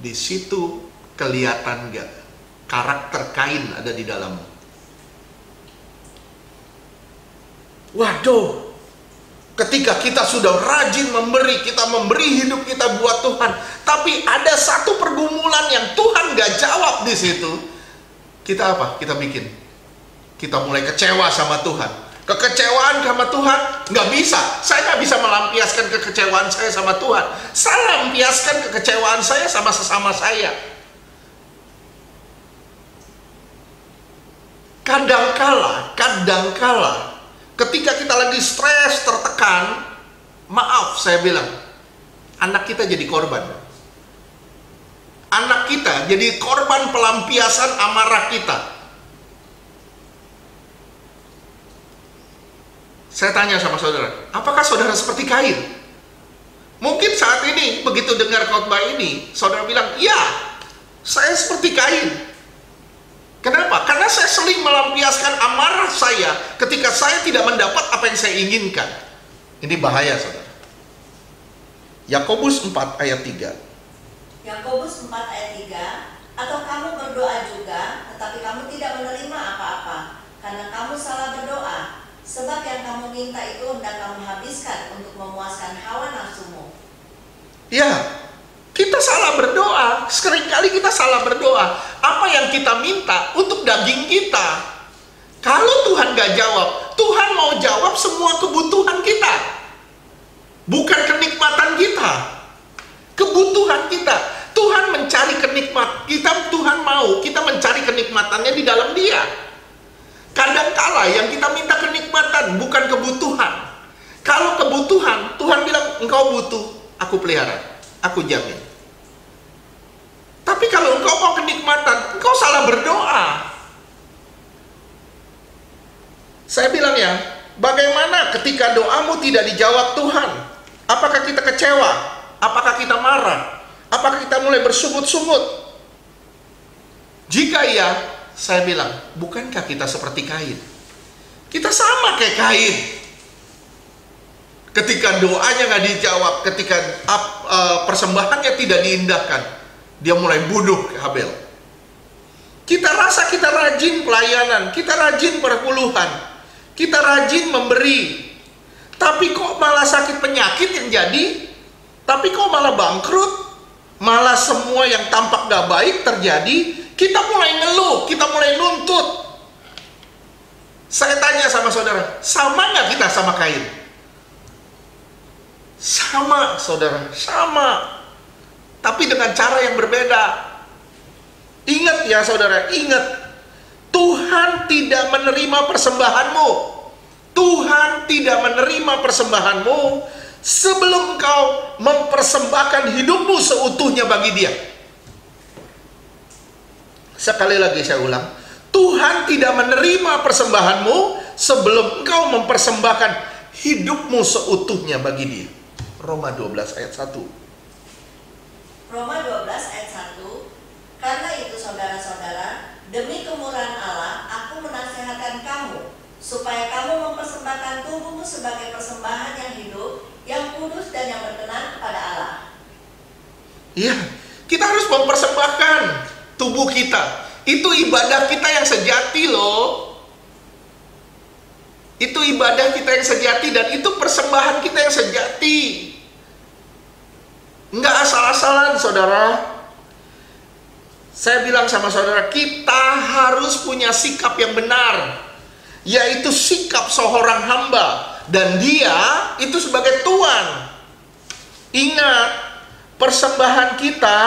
Di situ kelihatan nggak karakter Kain ada di dalammu? Waduh, ketika kita sudah rajin memberi, kita memberi hidup kita buat Tuhan, tapi ada satu pergumulan yang Tuhan nggak jawab di situ. Kita apa? Kita mulai kecewa sama Tuhan. Kekecewaan sama Tuhan nggak bisa. Saya nggak bisa melampiaskan kekecewaan saya sama Tuhan. Saya lampiaskan kekecewaan saya sama sesama saya. Kadangkala ketika kita lagi stres, tertekan, maaf saya bilang, anak kita jadi korban. Anak kita jadi korban pelampiasan amarah kita. Saya tanya sama saudara, apakah saudara seperti Kain? Mungkin saat ini, begitu dengar khotbah ini, saudara bilang, ya, saya seperti Kain. Kenapa? Karena saya sering melampiaskan amarah saya ketika saya tidak mendapat apa yang saya inginkan. Ini bahaya, saudara. Yakobus 4 ayat 3. Yakobus 4 ayat 3, atau kamu berdoa juga, tetapi kamu tidak menerima apa-apa, karena kamu salah berdoa. Sebab yang kamu minta itu hendak kamu habiskan untuk memuaskan hawa nafsumu. Ya, kita salah berdoa. Seringkali kita salah berdoa. Apa yang kita minta untuk daging kita. Kalau Tuhan gak jawab, Tuhan mau jawab semua kebutuhan kita, bukan kenikmatan kita. Kebutuhan kita. Tuhan mencari kenikmatan kita. Tuhan mau kita mencari kenikmatannya di dalam Dia. Kadangkala yang kita minta kenikmatan, bukan kebutuhan. Kalau kebutuhan, Tuhan bilang, engkau butuh, aku pelihara, aku jamin. Tapi kalau engkau mau kenikmatan, engkau salah berdoa. Saya bilang ya, bagaimana ketika doamu tidak dijawab Tuhan? Apakah kita kecewa? Apakah kita marah? Apakah kita mulai bersungut-sungut? Jika iya, saya bilang, bukankah kita seperti Kain? Kita sama kayak Kain. Ketika doanya nggak dijawab, ketika persembahannya tidak diindahkan, dia mulai bunuh Habel. Kita rasa kita rajin pelayanan, kita rajin perpuluhan, kita rajin memberi, tapi kok malah sakit penyakit yang jadi, tapi kok malah bangkrut, malah semua yang tampak gak baik terjadi. Kita mulai ngeluh, kita mulai nuntut. Saya tanya sama saudara, sama nggak kita sama Kain? Sama, saudara, sama. Tapi dengan cara yang berbeda. Ingat ya saudara, ingat. Tuhan tidak menerima persembahanmu. Tuhan tidak menerima persembahanmu sebelum kau mempersembahkan hidupmu seutuhnya bagi Dia. Sekali lagi saya ulang, Tuhan tidak menerima persembahanmu sebelum engkau mempersembahkan hidupmu seutuhnya bagi Dia. Roma 12 ayat 1. Roma 12 ayat 1. Karena itu saudara-saudara, demi kemurahan Allah, aku menasihatkan kamu, supaya kamu mempersembahkan tubuhmu sebagai persembahan yang hidup, yang kudus dan yang berkenan kepada Allah. Iya, kita harus mempersembahkan tubuh kita. Itu ibadah kita yang sejati loh. Itu ibadah kita yang sejati dan itu persembahan kita yang sejati. Nggak asal-asalan, saudara. Saya bilang sama saudara, kita harus punya sikap yang benar, yaitu sikap seorang hamba, dan dia itu sebagai Tuhan. Ingat, persembahan kita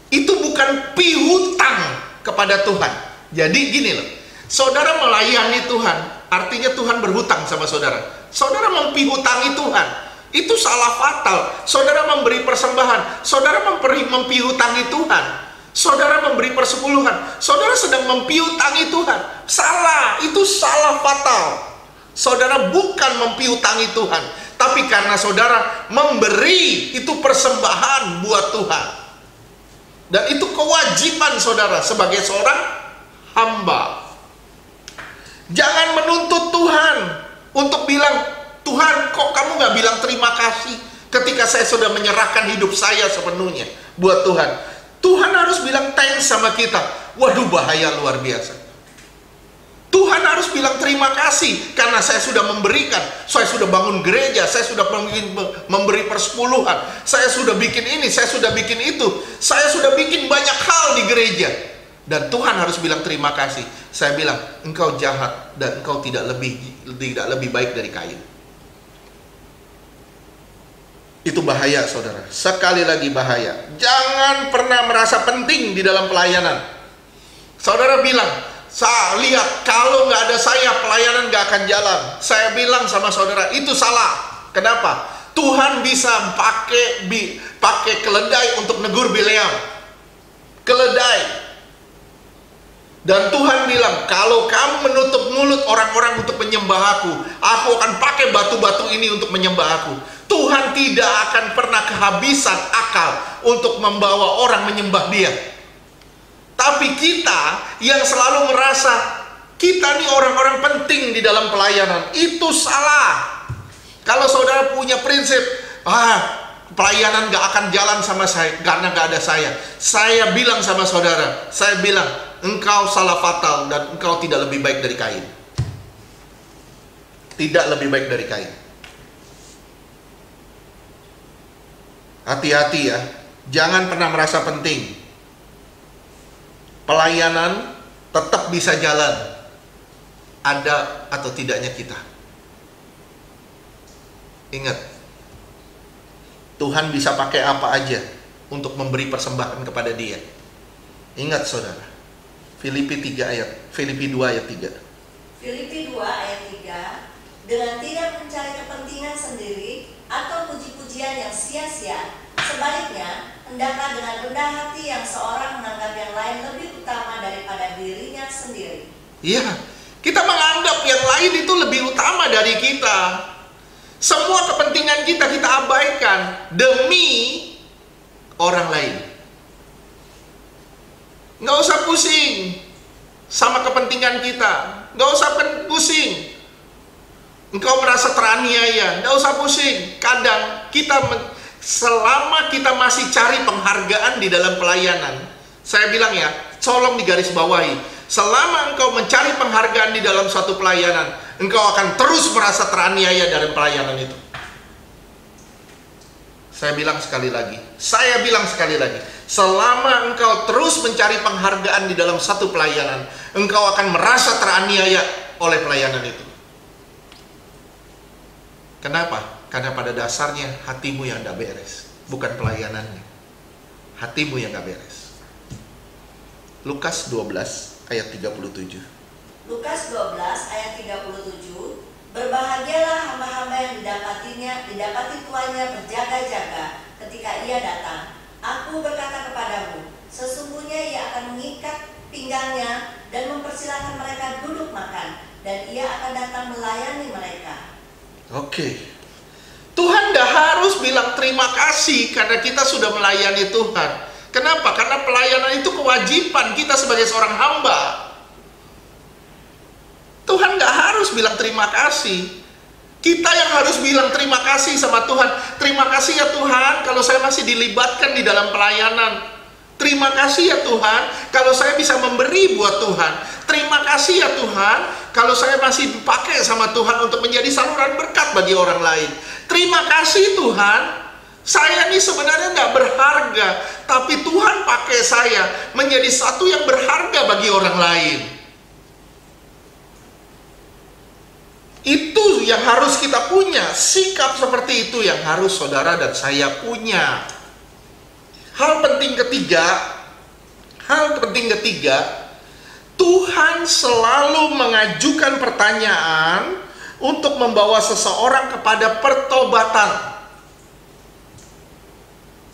itu bukan piutang kepada Tuhan. Jadi gini loh, saudara melayani Tuhan, artinya Tuhan berhutang sama saudara. Saudara mempihutangi Tuhan, itu salah fatal. Saudara memberi persembahan, saudara mempihutangi Tuhan. Saudara memberi persepuluhan, saudara sedang mempiutangi Tuhan. Salah, itu salah fatal. Saudara bukan mempiutangi Tuhan, tapi karena saudara memberi itu persembahan buat Tuhan. Dan itu kewajiban saudara sebagai seorang hamba. Jangan menuntut Tuhan untuk bilang, Tuhan kok kamu gak bilang terima kasih ketika saya sudah menyerahkan hidup saya sepenuhnya buat Tuhan. Tuhan harus bilang thanks sama kita. Waduh, bahaya luar biasa. Tuhan harus bilang terima kasih karena saya sudah memberikan. Saya sudah bangun gereja, saya sudah memberi persepuluhan, saya sudah bikin ini, saya sudah bikin itu, saya sudah bikin banyak hal di gereja. Dan Tuhan harus bilang terima kasih. Saya bilang, engkau jahat dan engkau tidak lebih baik dari Kain. Itu bahaya, saudara. Sekali lagi bahaya. Jangan pernah merasa penting di dalam pelayanan. Saudara bilang, lihat, kalau nggak ada saya, pelayanan nggak akan jalan. Saya bilang sama saudara, itu salah. Kenapa? Tuhan bisa pakai keledai untuk negur Bileam. Keledai. Dan Tuhan bilang, kalau kamu menutup mulut orang-orang untuk menyembah aku akan pakai batu-batu ini untuk menyembah aku. Tuhan tidak akan pernah kehabisan akal untuk membawa orang menyembah dia. Tapi kita yang selalu merasa kita nih orang-orang penting di dalam pelayanan, itu salah. Kalau saudara punya prinsip, pelayanan gak akan jalan sama saya karena gak ada saya. Saya bilang sama saudara, saya bilang, engkau salah fatal dan engkau tidak lebih baik dari Kain. Tidak lebih baik dari Kain. Hati-hati ya, jangan pernah merasa penting. Pelayanan tetap bisa jalan, ada atau tidaknya kita. Ingat, Tuhan bisa pakai apa aja untuk memberi persembahan kepada dia. Ingat saudara, Filipi 2 ayat 3. Filipi 2 ayat 3, dengan tidak mencari kepentingan sendiri atau puji-pujian yang sia-sia, sebaliknya hendaklah dengan rendah hati yang seorang menganggap yang lain lebih utama daripada dirinya sendiri. Iya, kita menganggap yang lain itu lebih utama dari kita. Semua kepentingan kita abaikan demi orang lain. Nggak usah pusing sama kepentingan kita, nggak usah pusing. Engkau merasa teraniaya, nggak usah pusing. Kadang selama kita masih cari penghargaan di dalam pelayanan, saya bilang ya, tolong digarisbawahi. Selama engkau mencari penghargaan di dalam suatu pelayanan, engkau akan terus merasa teraniaya dalam pelayanan itu. Saya bilang sekali lagi, selama engkau terus mencari penghargaan di dalam satu pelayanan, engkau akan merasa teraniaya oleh pelayanan itu. Kenapa? Karena pada dasarnya hatimu yang tidak beres, bukan pelayanannya. Hatimu yang tidak beres. Lukas 12 ayat 37. Lukas 12 ayat 37, berbahagialah hamba-hamba yang didapati tuannya berjaga-jaga ketika ia datang. Aku berkata kepadamu, sesungguhnya ia akan mengikat pinggangnya dan mempersilahkan mereka duduk makan, dan ia akan datang melayani mereka. Oke. Tuhan tidak harus bilang terima kasih karena kita sudah melayani Tuhan. Kenapa? Karena pelayanan itu kewajiban kita sebagai seorang hamba. Tuhan nggak harus bilang terima kasih. Kita yang harus bilang terima kasih sama Tuhan. Terima kasih ya Tuhan kalau saya masih dilibatkan di dalam pelayanan. Terima kasih ya Tuhan kalau saya bisa memberi buat Tuhan. Terima kasih ya Tuhan kalau saya masih dipakai sama Tuhan untuk menjadi saluran berkat bagi orang lain. Terima kasih Tuhan Saya ini sebenarnya nggak berharga, tapi Tuhan pakai saya menjadi satu yang berharga bagi orang lain. Itu yang harus kita punya. Sikap seperti itu yang harus saudara dan saya punya. Hal penting ketiga, Tuhan selalu mengajukan pertanyaan untuk membawa seseorang kepada pertobatan.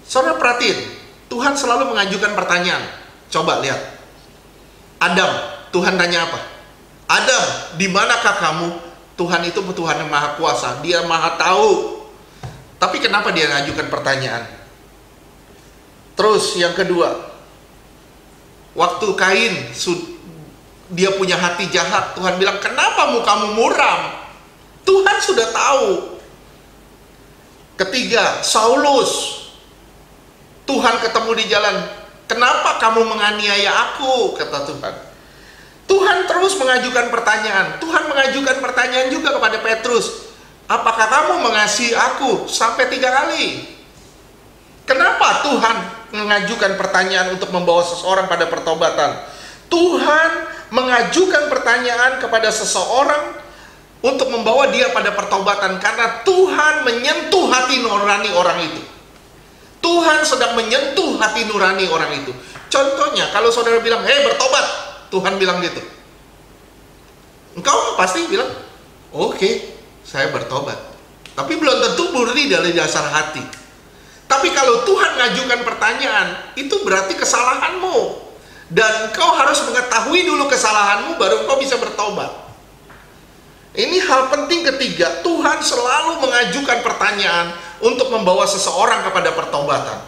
Saudara perhatiin, Tuhan selalu mengajukan pertanyaan. Coba lihat. Adam, Tuhan tanya apa? Adam, di manakah kamu? Tuhan itu Tuhan yang maha kuasa, dia maha tahu. Tapi kenapa dia mengajukan pertanyaan? Terus yang kedua, waktu Kain dia punya hati jahat, Tuhan bilang, kenapa mukamu muram? Tuhan sudah tahu. Ketiga, Saulus, Tuhan ketemu di jalan, kenapa kamu menganiaya aku? Kata Tuhan. Tuhan terus mengajukan pertanyaan. Tuhan mengajukan pertanyaan juga kepada Petrus, apakah kamu mengasihi aku? Sampai 3 kali. Kenapa Tuhan mengajukan pertanyaan untuk membawa seseorang pada pertobatan? Tuhan mengajukan pertanyaan kepada seseorang untuk membawa dia pada pertobatan karena Tuhan menyentuh hati nurani orang itu. Tuhan sedang menyentuh hati nurani orang itu. Contohnya, kalau saudara bilang, hei bertobat, Tuhan bilang gitu, engkau pasti bilang, oke, saya bertobat. Tapi belum tentu murni dari dasar hati. Tapi kalau Tuhan ngajukan pertanyaan, itu berarti kesalahanmu. Dan engkau harus mengetahui dulu kesalahanmu, baru engkau bisa bertobat. Ini hal penting ketiga, Tuhan selalu mengajukan pertanyaan untuk membawa seseorang kepada pertobatan.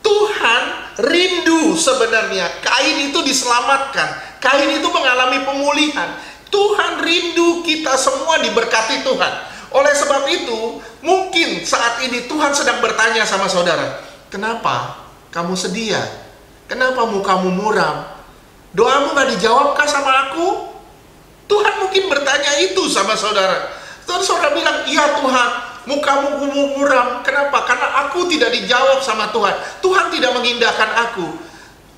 Tuhan rindu sebenarnya Kain itu diselamatkan, Kain itu mengalami pemulihan. Tuhan rindu kita semua diberkati Tuhan. Oleh sebab itu, mungkin saat ini Tuhan sedang bertanya sama saudara, kenapa kamu sedih ya? Kenapa mukamu muram? Doamu gak dijawabkah sama aku? Tuhan mungkin bertanya itu sama saudara. Terus saudara bilang, iya Tuhan, mukamu muram. Kenapa? Karena aku tidak dijawab sama Tuhan. Tuhan tidak mengindahkan aku.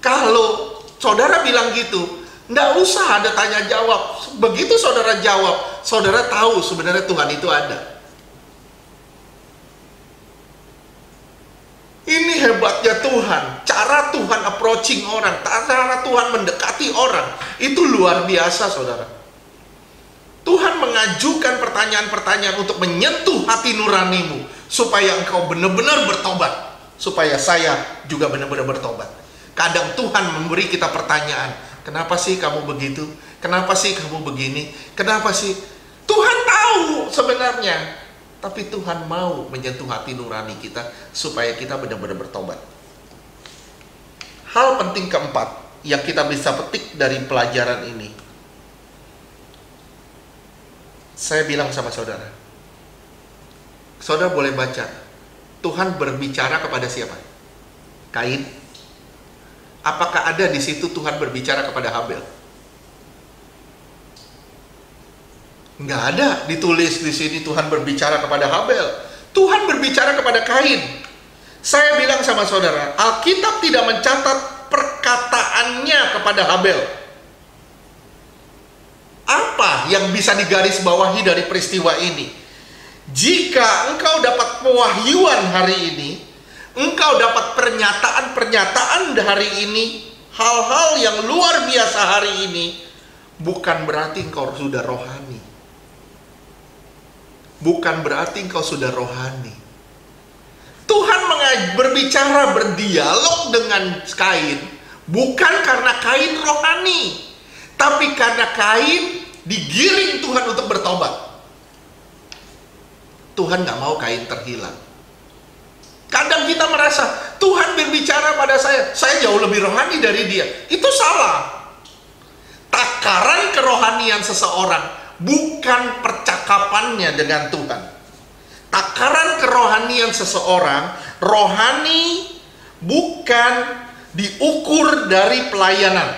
Kalau saudara bilang gitu, nggak usah ada tanya jawab. Begitu saudara jawab, saudara tahu sebenarnya Tuhan itu ada. Ini hebatnya Tuhan. Cara Tuhan approaching orang, cara Tuhan mendekati orang, itu luar biasa saudara. Tuhan mengajukan pertanyaan-pertanyaan untuk menyentuh hati nuranimu, supaya engkau benar-benar bertobat, supaya saya juga benar-benar bertobat. Kadang Tuhan memberi kita pertanyaan, kenapa sih kamu begitu? Kenapa sih kamu begini? Kenapa sih? Tuhan tahu sebenarnya, tapi Tuhan mau menyentuh hati nurani kita, supaya kita benar-benar bertobat. Hal penting keempat yang kita bisa petik dari pelajaran ini, saya bilang sama saudara, saudara boleh baca, Tuhan berbicara kepada siapa? Kain. Apakah ada di situ Tuhan berbicara kepada Habel? Nggak ada ditulis di sini Tuhan berbicara kepada Habel. Tuhan berbicara kepada Kain. Saya bilang sama saudara, Alkitab tidak mencatat perkataannya kepada Habel. Apa yang bisa digarisbawahi dari peristiwa ini? Jika engkau dapat pewahyuan hari ini, engkau dapat pernyataan-pernyataan hari ini, hal-hal yang luar biasa hari ini, bukan berarti engkau sudah rohani. Bukan berarti engkau sudah rohani. Tuhan berbicara, berdialog dengan Kain, bukan karena Kain rohani, tapi karena Kain digiring Tuhan untuk bertobat. Tuhan gak mau Kain terhilang. Kadang kita merasa, Tuhan berbicara pada saya jauh lebih rohani dari dia. Itu salah. Takaran kerohanian seseorang bukan percakapannya dengan Tuhan. Takaran kerohanian seseorang, rohani bukan diukur dari pelayanan,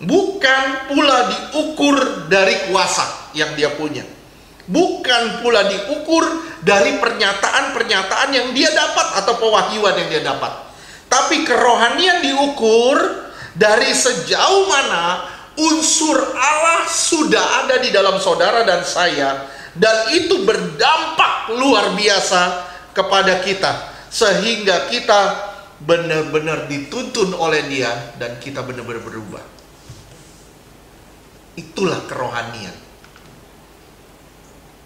bukan pula diukur dari kuasa yang dia punya, Bukan pula diukur dari pernyataan-pernyataan yang dia dapat atau pewahyuan yang dia dapat. Tapi kerohanian diukur dari sejauh mana unsur Allah sudah ada di dalam saudara dan saya. Dan itu berdampak luar biasa kepada kita. Sehingga kita benar-benar dituntun oleh dia dan kita benar-benar berubah. Itulah kerohanian.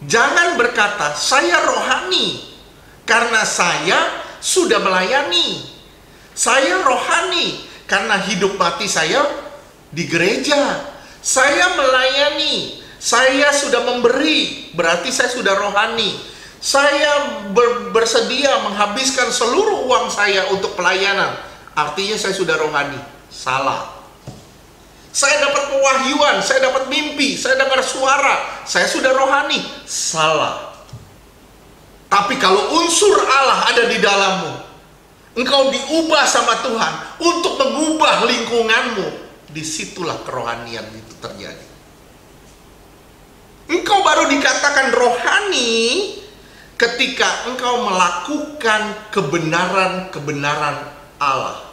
Jangan berkata, saya rohani karena saya sudah melayani. Saya rohani karena hidup mati saya di gereja. Saya melayani, saya sudah memberi, berarti saya sudah rohani. Saya bersedia menghabiskan seluruh uang saya untuk pelayanan, artinya saya sudah rohani. Salah. Saya dapat pewahyuan, saya dapat mimpi, saya dengar suara, saya sudah rohani. Salah. Tapi kalau unsur Allah ada di dalammu, engkau diubah sama Tuhan untuk mengubah lingkunganmu, disitulah kerohanian itu terjadi. Engkau baru dikatakan rohani ketika engkau melakukan kebenaran-kebenaran Allah.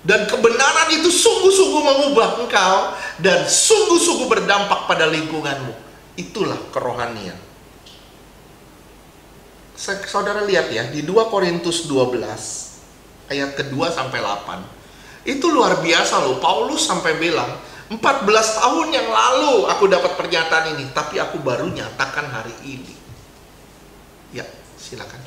Dan kebenaran itu sungguh-sungguh mengubah engkau dan sungguh-sungguh berdampak pada lingkunganmu. Itulah kerohanian. Saudara lihat ya, di 2 Korintus 12 ayat kedua sampai 8. Itu luar biasa loh. Paulus sampai bilang, 14 tahun yang lalu aku dapat pernyataan ini, tapi aku baru nyatakan hari ini. Ya, silakan.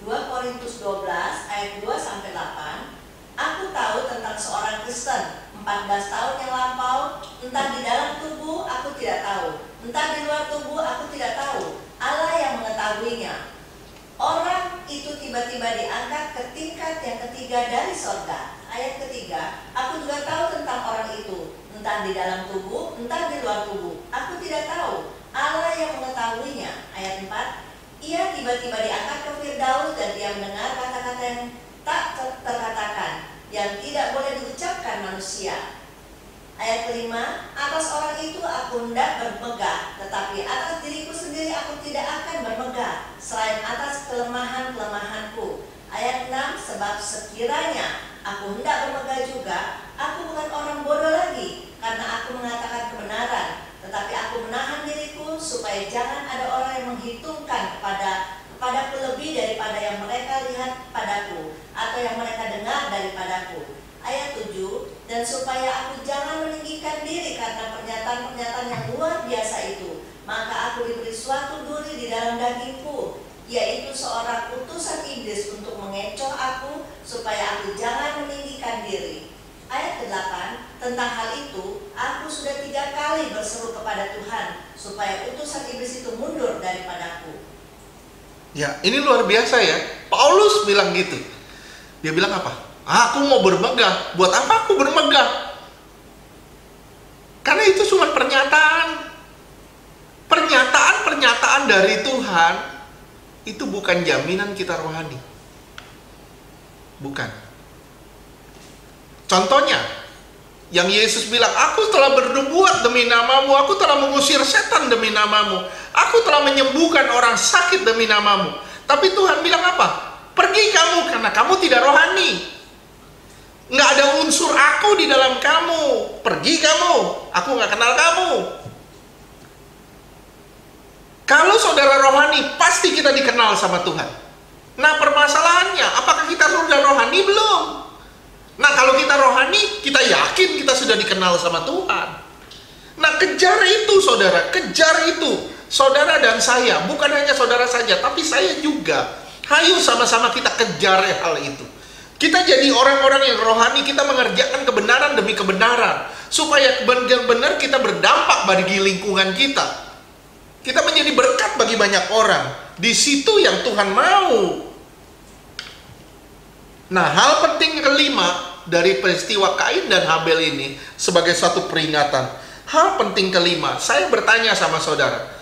2 Korintus 12 ayat 2 sampai 8. Aku tahu tentang seorang Kristen 14 tahun yang lampau, entah di dalam tubuh aku tidak tahu, entah di luar tubuh aku tidak tahu, Allah yang mengetahuinya. Orang itu tiba-tiba diangkat ke tingkat yang ketiga dari sorga. Ayat ketiga, aku juga tahu tentang orang itu, entah di dalam tubuh, entah di luar tubuh, aku tidak tahu, Allah yang mengetahuinya. Ayat 4, ia tiba-tiba diangkat ke Firdaus dan dia mendengar kata-kata yang tak terkatakan, yang tidak boleh diucapkan manusia. Ayat kelima, atas orang itu aku hendak bermegah, tetapi atas diriku sendiri aku tidak akan bermegah, selain atas kelemahan-kelemahanku. Ayat 6, sebab sekiranya aku hendak bermegah juga, aku bukan orang bodoh lagi, karena aku mengatakan kebenaran, tetapi aku menahan diriku supaya jangan ada orang yang menghitungkan kepadaku lebih daripada yang mereka lihat padaku atau yang mereka dengar daripadaku. Ayat 7, dan supaya aku jangan meninggikan diri karena pernyataan-pernyataan yang luar biasa itu, maka aku diberi suatu duri di dalam dagingku, yaitu seorang utusan iblis untuk mengecoh aku supaya aku jangan meninggikan diri. Ayat 8, tentang hal itu aku sudah 3 kali berseru kepada Tuhan supaya utusan iblis itu mundur daripadaku. Ya, ini luar biasa ya. Paulus bilang gitu. Dia bilang apa? Aku mau bermegah. Buat apa aku bermegah? Karena itu cuma pernyataan. Pernyataan-pernyataan dari Tuhan itu bukan jaminan kita rohani. Bukan. Contohnya, yang Yesus bilang, aku telah bernubuat demi namamu, aku telah mengusir setan demi namamu, aku telah menyembuhkan orang sakit demi namamu. Tapi Tuhan bilang apa? Pergi kamu karena kamu tidak rohani. Nggak ada unsur aku di dalam kamu. Pergi kamu, aku nggak kenal kamu. Kalau saudara rohani, pasti kita dikenal sama Tuhan. Nah permasalahannya, apakah kita sudah rohani belum? Nah kalau kita rohani, kita yakin kita sudah dikenal sama Tuhan. Nah kejar itu saudara, kejar itu. Saudara dan saya, bukan hanya saudara saja, tapi saya juga. Hayu sama-sama kita kejar hal itu. Kita jadi orang-orang yang rohani, kita mengerjakan kebenaran demi kebenaran. Supaya benar-benar kita berdampak bagi lingkungan kita. Kita menjadi berkat bagi banyak orang. Di situ yang Tuhan mau. Nah, hal penting kelima dari peristiwa Kain dan Habel ini sebagai satu peringatan. Hal penting kelima, saya bertanya sama saudara.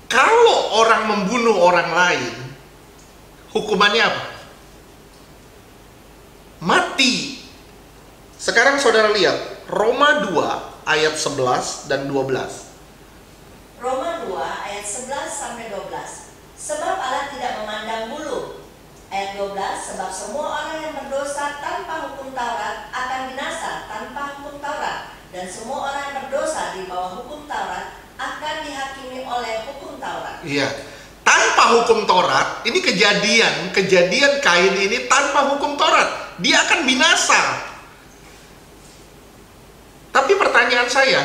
Kalau orang membunuh orang lain, hukumannya apa? Mati. Sekarang saudara lihat Roma 2 ayat 11 dan 12. 11 sampai 12. Sebab Allah tidak memandang bulu. Ayat 12, sebab semua orang yang berdosa tanpa hukum Taurat akan binasa tanpa hukum Taurat, dan semua orang yang berdosa di bawah hukum Taurat akan dihakimi oleh hukum Taurat. Iya. Tanpa hukum Taurat, ini kejadian Kain ini tanpa hukum Taurat, dia akan binasa. Tapi pertanyaan saya,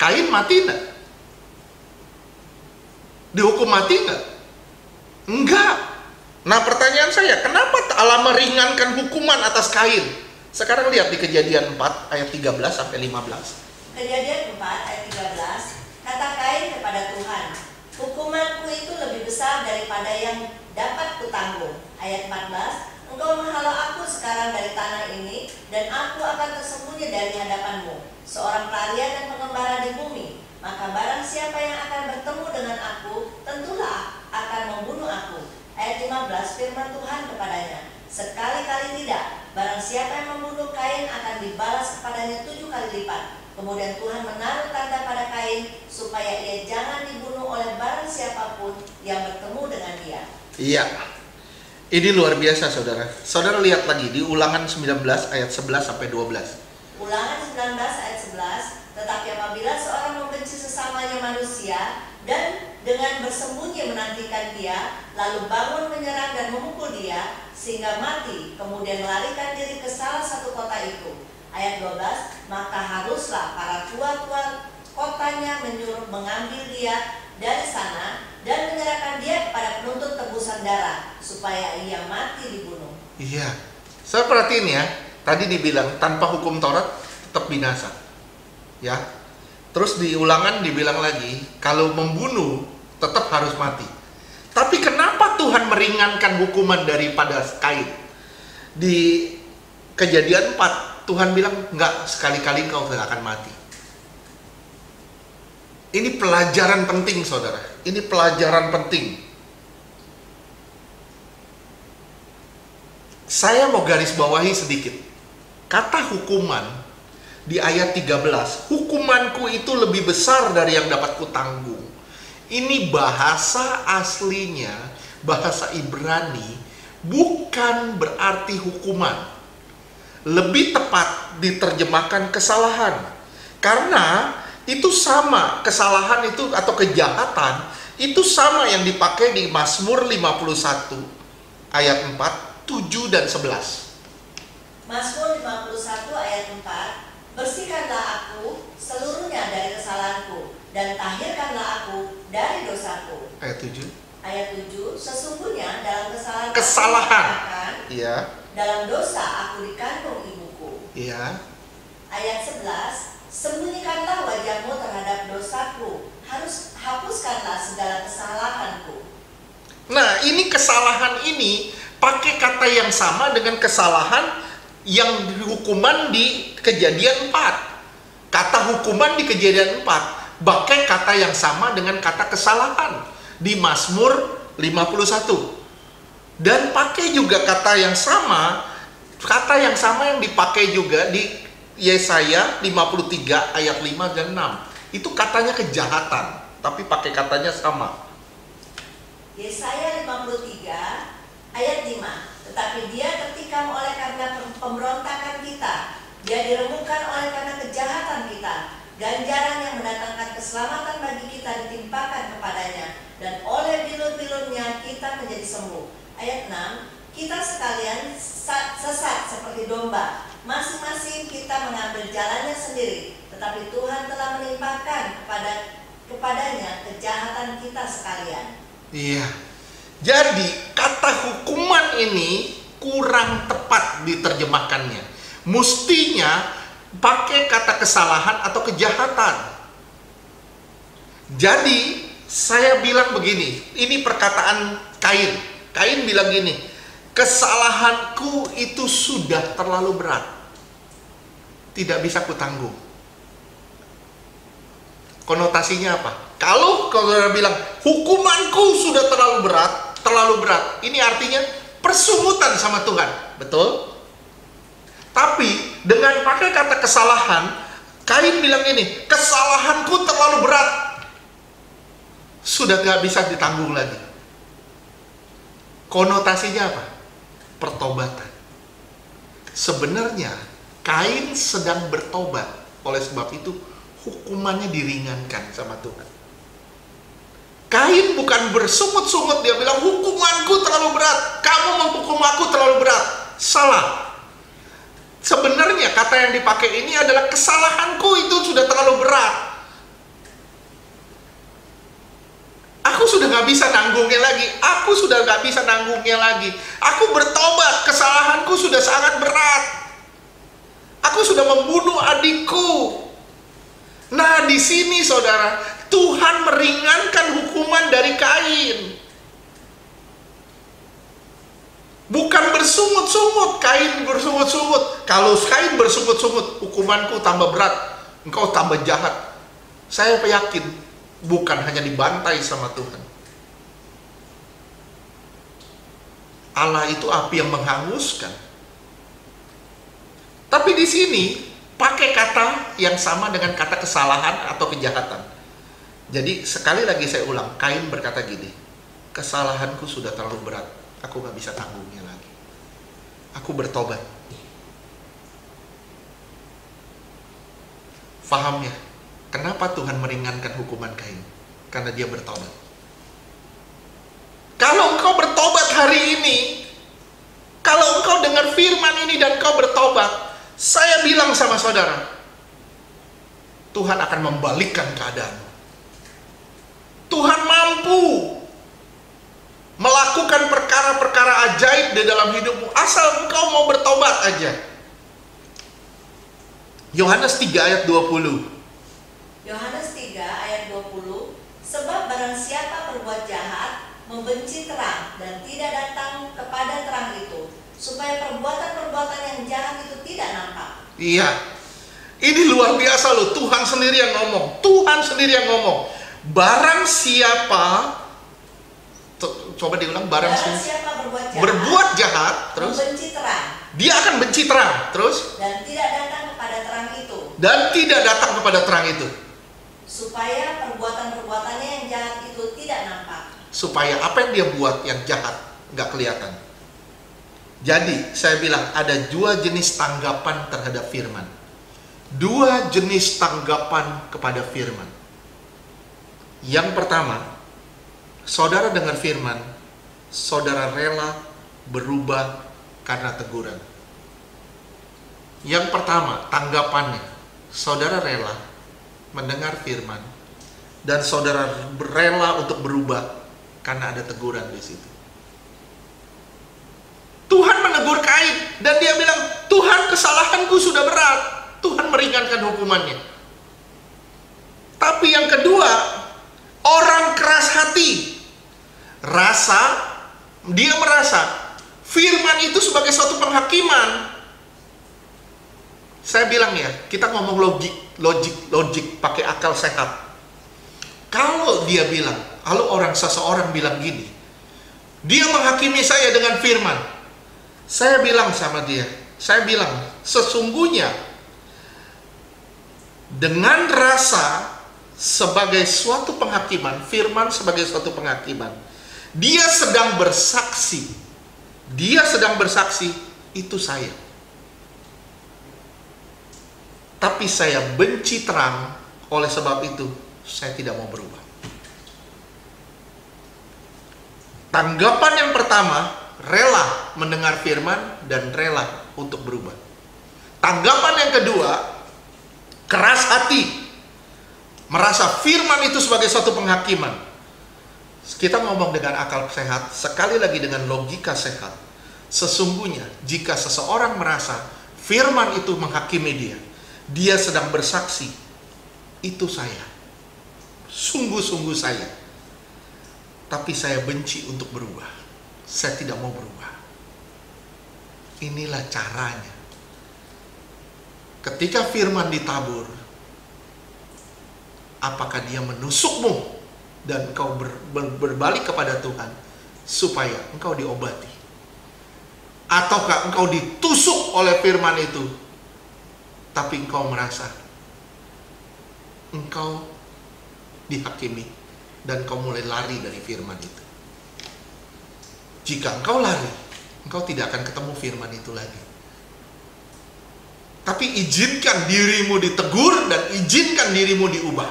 Kain mati enggak? Dihukum mati enggak? Enggak. Nah, pertanyaan saya, kenapa Allah meringankan hukuman atas Kain? Sekarang lihat di Kejadian 4 ayat 13 sampai 15. Kejadian 4 ayat 13, kata Kain kepada Tuhan, hukumanku itu lebih besar daripada yang dapat kutanggung. Ayat 14, engkau menghalau aku sekarang dari tanah ini, dan aku akan tersembunyi dari hadapanmu, seorang pelarian dan pengembara di bumi. Maka barang siapa yang akan bertemu dengan aku, tentulah akan membunuh aku. Ayat 15, firman Tuhan kepadanya, sekali-kali tidak, barang siapa yang membunuh Kain akan dibalas kepadanya 7 kali lipat. Kemudian Tuhan menaruh tanda pada Kain, supaya ia jangan dibunuh oleh barang siapapun yang bertemu dengan dia. Iya, ini luar biasa saudara. Saudara lihat lagi di Ulangan 19 ayat 11 sampai 12. Ulangan 19 ayat 11, tetapi apabila seorang membenci sesamanya manusia dan dengan bersembunyi menantikan dia, lalu bangun menyerang dan memukul dia sehingga mati, kemudian melarikan diri ke salah satu kota itu. Ayat 12, maka haruslah para tua-tua kotanya menyuruh mengambil dia dari sana dan menyerahkan dia kepada penuntut tebusan darah, supaya ia mati dibunuh. Iya, saya perhatiin ya, tadi dibilang tanpa hukum Taurat tetap binasa. Ya, terus di Ulangan dibilang lagi, kalau membunuh tetap harus mati. Tapi kenapa Tuhan meringankan hukuman daripada Kain? Di Kejadian 4, Tuhan bilang, enggak, sekali-kali kau tidak akan mati. Ini pelajaran penting saudara, ini pelajaran penting. Saya mau garis bawahi sedikit. Kata hukuman di ayat 13, hukumanku itu lebih besar dari yang dapat kutanggung. Ini bahasa aslinya, bahasa Ibrani, bukan berarti hukuman. Lebih tepat diterjemahkan kesalahan. Karena itu sama, kesalahan itu atau kejahatan itu sama yang dipakai di Mazmur 51 ayat 4, 7 dan 11. Mazmur 51 ayat 4, bersihkanlah aku seluruhnya dari kesalahanku, dan tahirkanlah aku dari dosaku. Ayat 7. Ayat 7, sesungguhnya dalam kesalahan. Iya. Dalam dosa aku dikandung ibuku. Iya. Ayat 11, sembunyikanlah wajahmu terhadap dosaku, hapuskanlah segala kesalahanku. Nah, ini kesalahan ini pakai kata yang sama dengan kesalahan yang hukuman di Kejadian 4. Kata hukuman di Kejadian 4 pakai kata yang sama dengan kata kesalahan di Mazmur 51. Dan pakai juga kata yang sama yang dipakai juga di Yesaya 53 ayat 5 dan 6. Itu katanya kejahatan, tapi pakai katanya sama. Yesaya 53 ayat 5, tetapi dia tertikam oleh karena pemberontakan kita, dia diremukkan oleh karena kejahatan kita, ganjaran yang mendatangkan keselamatan bagi kita ditimpakan kepadanya, dan oleh bilur-bilurnya kita menjadi sembuh. Ayat 6, kita sekalian sesat seperti domba, masing-masing kita mengambil jalannya sendiri, tetapi Tuhan telah menimpakan kepadanya kejahatan kita sekalian. Iya. Jadi kata hukuman ini kurang tepat diterjemahkannya. Mestinya pakai kata kesalahan atau kejahatan. Jadi saya bilang begini, ini perkataan Kain. Kain bilang gini, kesalahanku itu sudah terlalu berat, tidak bisa kutanggung. Konotasinya apa? Kalau saudara bilang hukumanku sudah terlalu berat, ini artinya persungutan sama Tuhan, betul? Tapi dengan pakai kata kesalahan, Kain bilang ini, kesalahanku terlalu berat, sudah gak bisa ditanggung lagi. Konotasinya apa? Pertobatan. Sebenarnya Kain sedang bertobat. Oleh sebab itu hukumannya diringankan sama Tuhan. Kain bukan bersungut-sungut, dia bilang hukumanku terlalu berat, kamu menghukum aku terlalu berat. Salah. Sebenarnya kata yang dipakai ini adalah kesalahanku itu sudah terlalu berat. Aku sudah gak bisa nanggungnya lagi. Aku sudah gak bisa nanggungnya lagi. Aku bertobat, kesalahanku sudah sangat berat. Aku sudah membunuh adikku. Nah, di sini saudara, Tuhan meringankan hukuman dari Kain. Bukan bersungut-sungut, Kain bersungut-sungut. Kalau Kain bersungut-sungut, hukumanku tambah berat, engkau tambah jahat. Saya yakin, bukan hanya dibantai sama Tuhan. Allah itu api yang menghanguskan. Tapi di sini pakai kata yang sama dengan kata kesalahan atau kejahatan. Jadi sekali lagi saya ulang, Kain berkata gini, kesalahanku sudah terlalu berat, aku gak bisa tanggungnya lagi. Aku bertobat. Faham ya? Kenapa Tuhan meringankan hukuman Kain? Karena dia bertobat. Kalau engkau bertobat hari ini, kalau engkau dengar firman ini dan engkau bertobat, saya bilang sama saudara, Tuhan akan membalikkan keadaanmu. Tuhan mampu melakukan perkara-perkara ajaib di dalam hidupmu, asal engkau mau bertobat aja. Yohanes 3 ayat 20. Yohanes 3 ayat 20, sebab barang siapa berbuat jahat, membenci terang dan tidak datang kepada terang itu, supaya perbuatan-perbuatan yang jahat itu tidak nampak. Iya, ini luar biasa loh. Tuhan sendiri yang ngomong. Tuhan sendiri yang ngomong. Barang siapa, coba diulang, barang siapa berbuat jahat, terus membenci terang, dia akan benci terang, terus dan tidak datang kepada terang itu, dan tidak datang kepada terang itu, supaya perbuatan-perbuatannya yang jahat itu tidak nampak. Supaya apa yang dia buat yang jahat nggak kelihatan. Jadi saya bilang ada dua jenis tanggapan terhadap firman. Dua jenis tanggapan kepada firman. Yang pertama, saudara dengar firman, saudara rela berubah karena teguran. Yang pertama, tanggapannya, saudara rela mendengar firman dan saudara rela untuk berubah karena ada teguran di situ. Tuhan menegur Kain dan dia bilang, Tuhan, kesalahanku sudah berat. Tuhan meringankan hukumannya. Tapi yang kedua, orang keras hati. Dia merasa firman itu sebagai suatu penghakiman. Saya bilang ya, kita ngomong logik pakai akal sehat. Kalau dia bilang, kalau seseorang bilang gini, dia menghakimi saya dengan firman. Saya bilang sama dia, sesungguhnya dengan rasa sebagai suatu penghakiman, firman sebagai suatu penghakiman, dia sedang bersaksi, itu saya. Tapi saya benci terang, oleh sebab itu saya tidak mau berubah. Tanggapan yang pertama, rela mendengar firman dan rela untuk berubah. Tanggapan yang kedua, keras hati, merasa firman itu sebagai suatu penghakiman. Kita ngomong dengan akal sehat, sekali lagi dengan logika sehat. Sesungguhnya jika seseorang merasa firman itu menghakimi dia sedang bersaksi, itu saya, sungguh-sungguh saya. Tapi saya benci untuk berubah. Saya tidak mau berubah. Inilah caranya. Ketika firman ditabur, apakah dia menusukmu dan engkau berbalik kepada Tuhan supaya engkau diobati? Ataukah engkau ditusuk oleh firman itu, tapi engkau merasa engkau dihakimi, dan kau mulai lari dari firman itu. Jika engkau lari, engkau tidak akan ketemu firman itu lagi. Tapi izinkan dirimu ditegur dan izinkan dirimu diubah.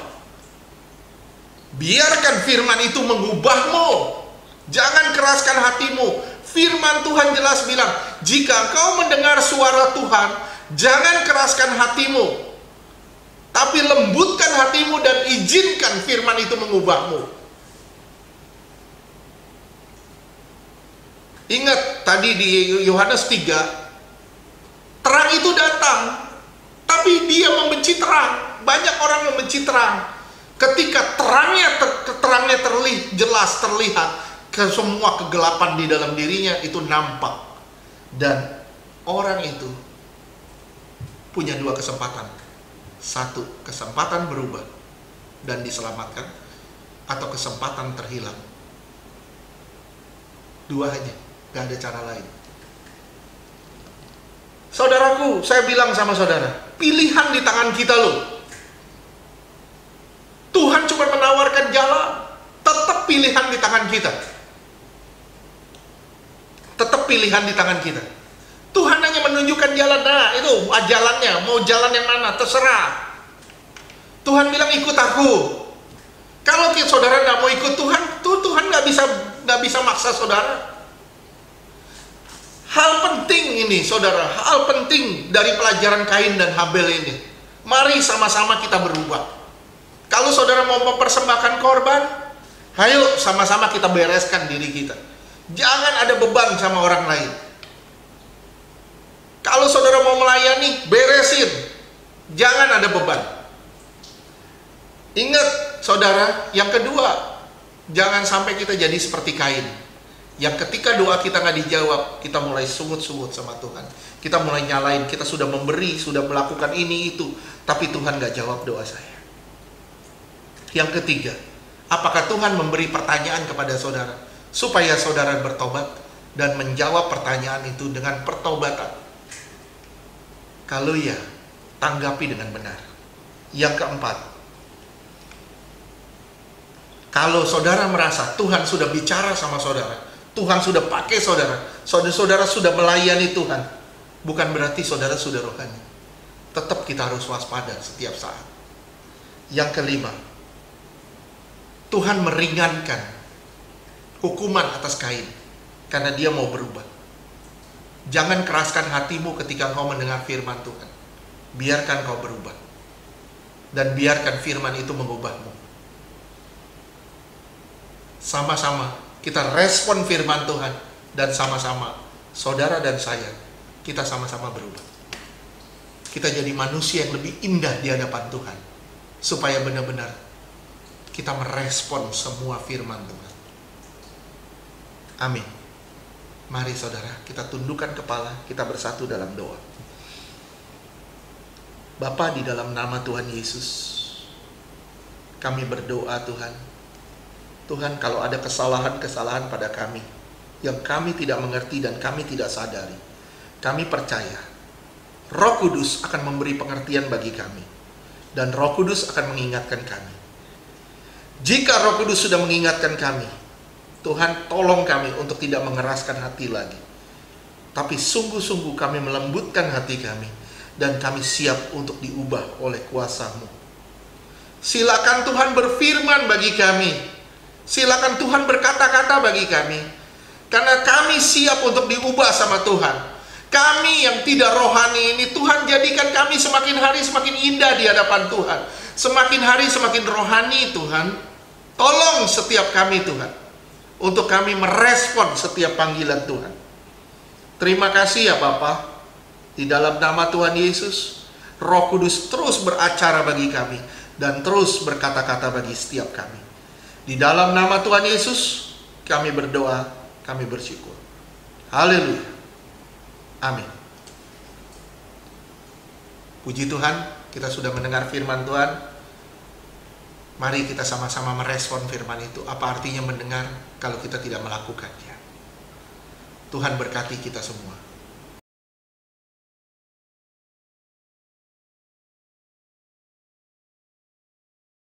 Biarkan firman itu mengubahmu. Jangan keraskan hatimu. Firman Tuhan jelas bilang, jika engkau mendengar suara Tuhan, jangan keraskan hatimu, tapi lembutkan hatimu dan izinkan firman itu mengubahmu. Ingat tadi di Yohanes 3, terang itu datang, tapi dia membenci terang. Banyak orang membenci terang. Ketika terangnya jelas terlihat, ke semua kegelapan di dalam dirinya itu nampak. Dan orang itu punya dua kesempatan. Satu, kesempatan berubah dan diselamatkan, atau kesempatan terhilang. Dua aja, gak ada cara lain. Saudaraku, saya bilang sama saudara, pilihan di tangan kita loh. Tuhan cuma menawarkan jalan, tetap pilihan di tangan kita. Tetap pilihan di tangan kita. Tuhan hanya menunjukkan jalan, nah itu jalannya, mau jalan yang mana, terserah. Tuhan bilang ikut aku. Kalau saudara nggak mau ikut Tuhan, Tuhan nggak bisa maksa saudara. Hal penting ini, saudara, hal penting dari pelajaran Kain dan Habel ini. Mari sama-sama kita berubah. Kalau saudara mau mempersembahkan korban, ayo sama-sama kita bereskan diri kita. Jangan ada beban sama orang lain. Kalau saudara mau melayani, beresin. Jangan ada beban. Ingat, saudara, yang kedua, jangan sampai kita jadi seperti Kain. Yang ketika doa kita nggak dijawab, kita mulai sungut-sungut sama Tuhan. Kita mulai nyalain, kita sudah memberi, sudah melakukan ini itu, tapi Tuhan nggak jawab doa saya. Yang ketiga, apakah Tuhan memberi pertanyaan kepada saudara supaya saudara bertobat dan menjawab pertanyaan itu dengan pertobatan? Kalau ya, tanggapi dengan benar. Yang keempat, kalau saudara merasa Tuhan sudah bicara sama saudara, Tuhan sudah pakai saudara, saudara sudah melayani Tuhan, bukan berarti saudara sudah rohani. Tetap kita harus waspada setiap saat. Yang kelima, Tuhan meringankan hukuman atas Kain karena dia mau berubah. Jangan keraskan hatimu ketika kau mendengar firman Tuhan. Biarkan kau berubah. Dan biarkan firman itu mengubahmu. Sama-sama kita respon firman Tuhan. Dan sama-sama saudara dan saya, kita sama-sama berubah. Kita jadi manusia yang lebih indah di hadapan Tuhan. Supaya benar-benar kita merespon semua firman Tuhan. Amin. Mari saudara, kita tundukkan kepala, kita bersatu dalam doa. Bapa, di dalam nama Tuhan Yesus, kami berdoa Tuhan. Tuhan, kalau ada kesalahan-kesalahan pada kami, yang kami tidak mengerti dan kami tidak sadari, kami percaya, Roh Kudus akan memberi pengertian bagi kami. Dan Roh Kudus akan mengingatkan kami. Jika Roh Kudus sudah mengingatkan kami, Tuhan tolong kami untuk tidak mengeraskan hati lagi. Tapi sungguh-sungguh kami melembutkan hati kami. Dan kami siap untuk diubah oleh kuasa-Mu. Silakan Tuhan berfirman bagi kami. Silakan Tuhan berkata-kata bagi kami. Karena kami siap untuk diubah sama Tuhan. Kami yang tidak rohani ini, Tuhan jadikan kami semakin hari semakin indah di hadapan Tuhan. Semakin hari semakin rohani Tuhan. Tolong setiap kami Tuhan. Untuk kami merespon setiap panggilan Tuhan. Terima kasih ya Bapa. Di dalam nama Tuhan Yesus, Roh Kudus terus beracara bagi kami. Dan terus berkata-kata bagi setiap kami. Di dalam nama Tuhan Yesus, kami berdoa, kami bersyukur. Haleluya. Amin. Puji Tuhan, kita sudah mendengar firman Tuhan. Mari kita sama-sama merespon firman itu. Apa artinya mendengar kalau kita tidak melakukannya? Tuhan berkati kita semua.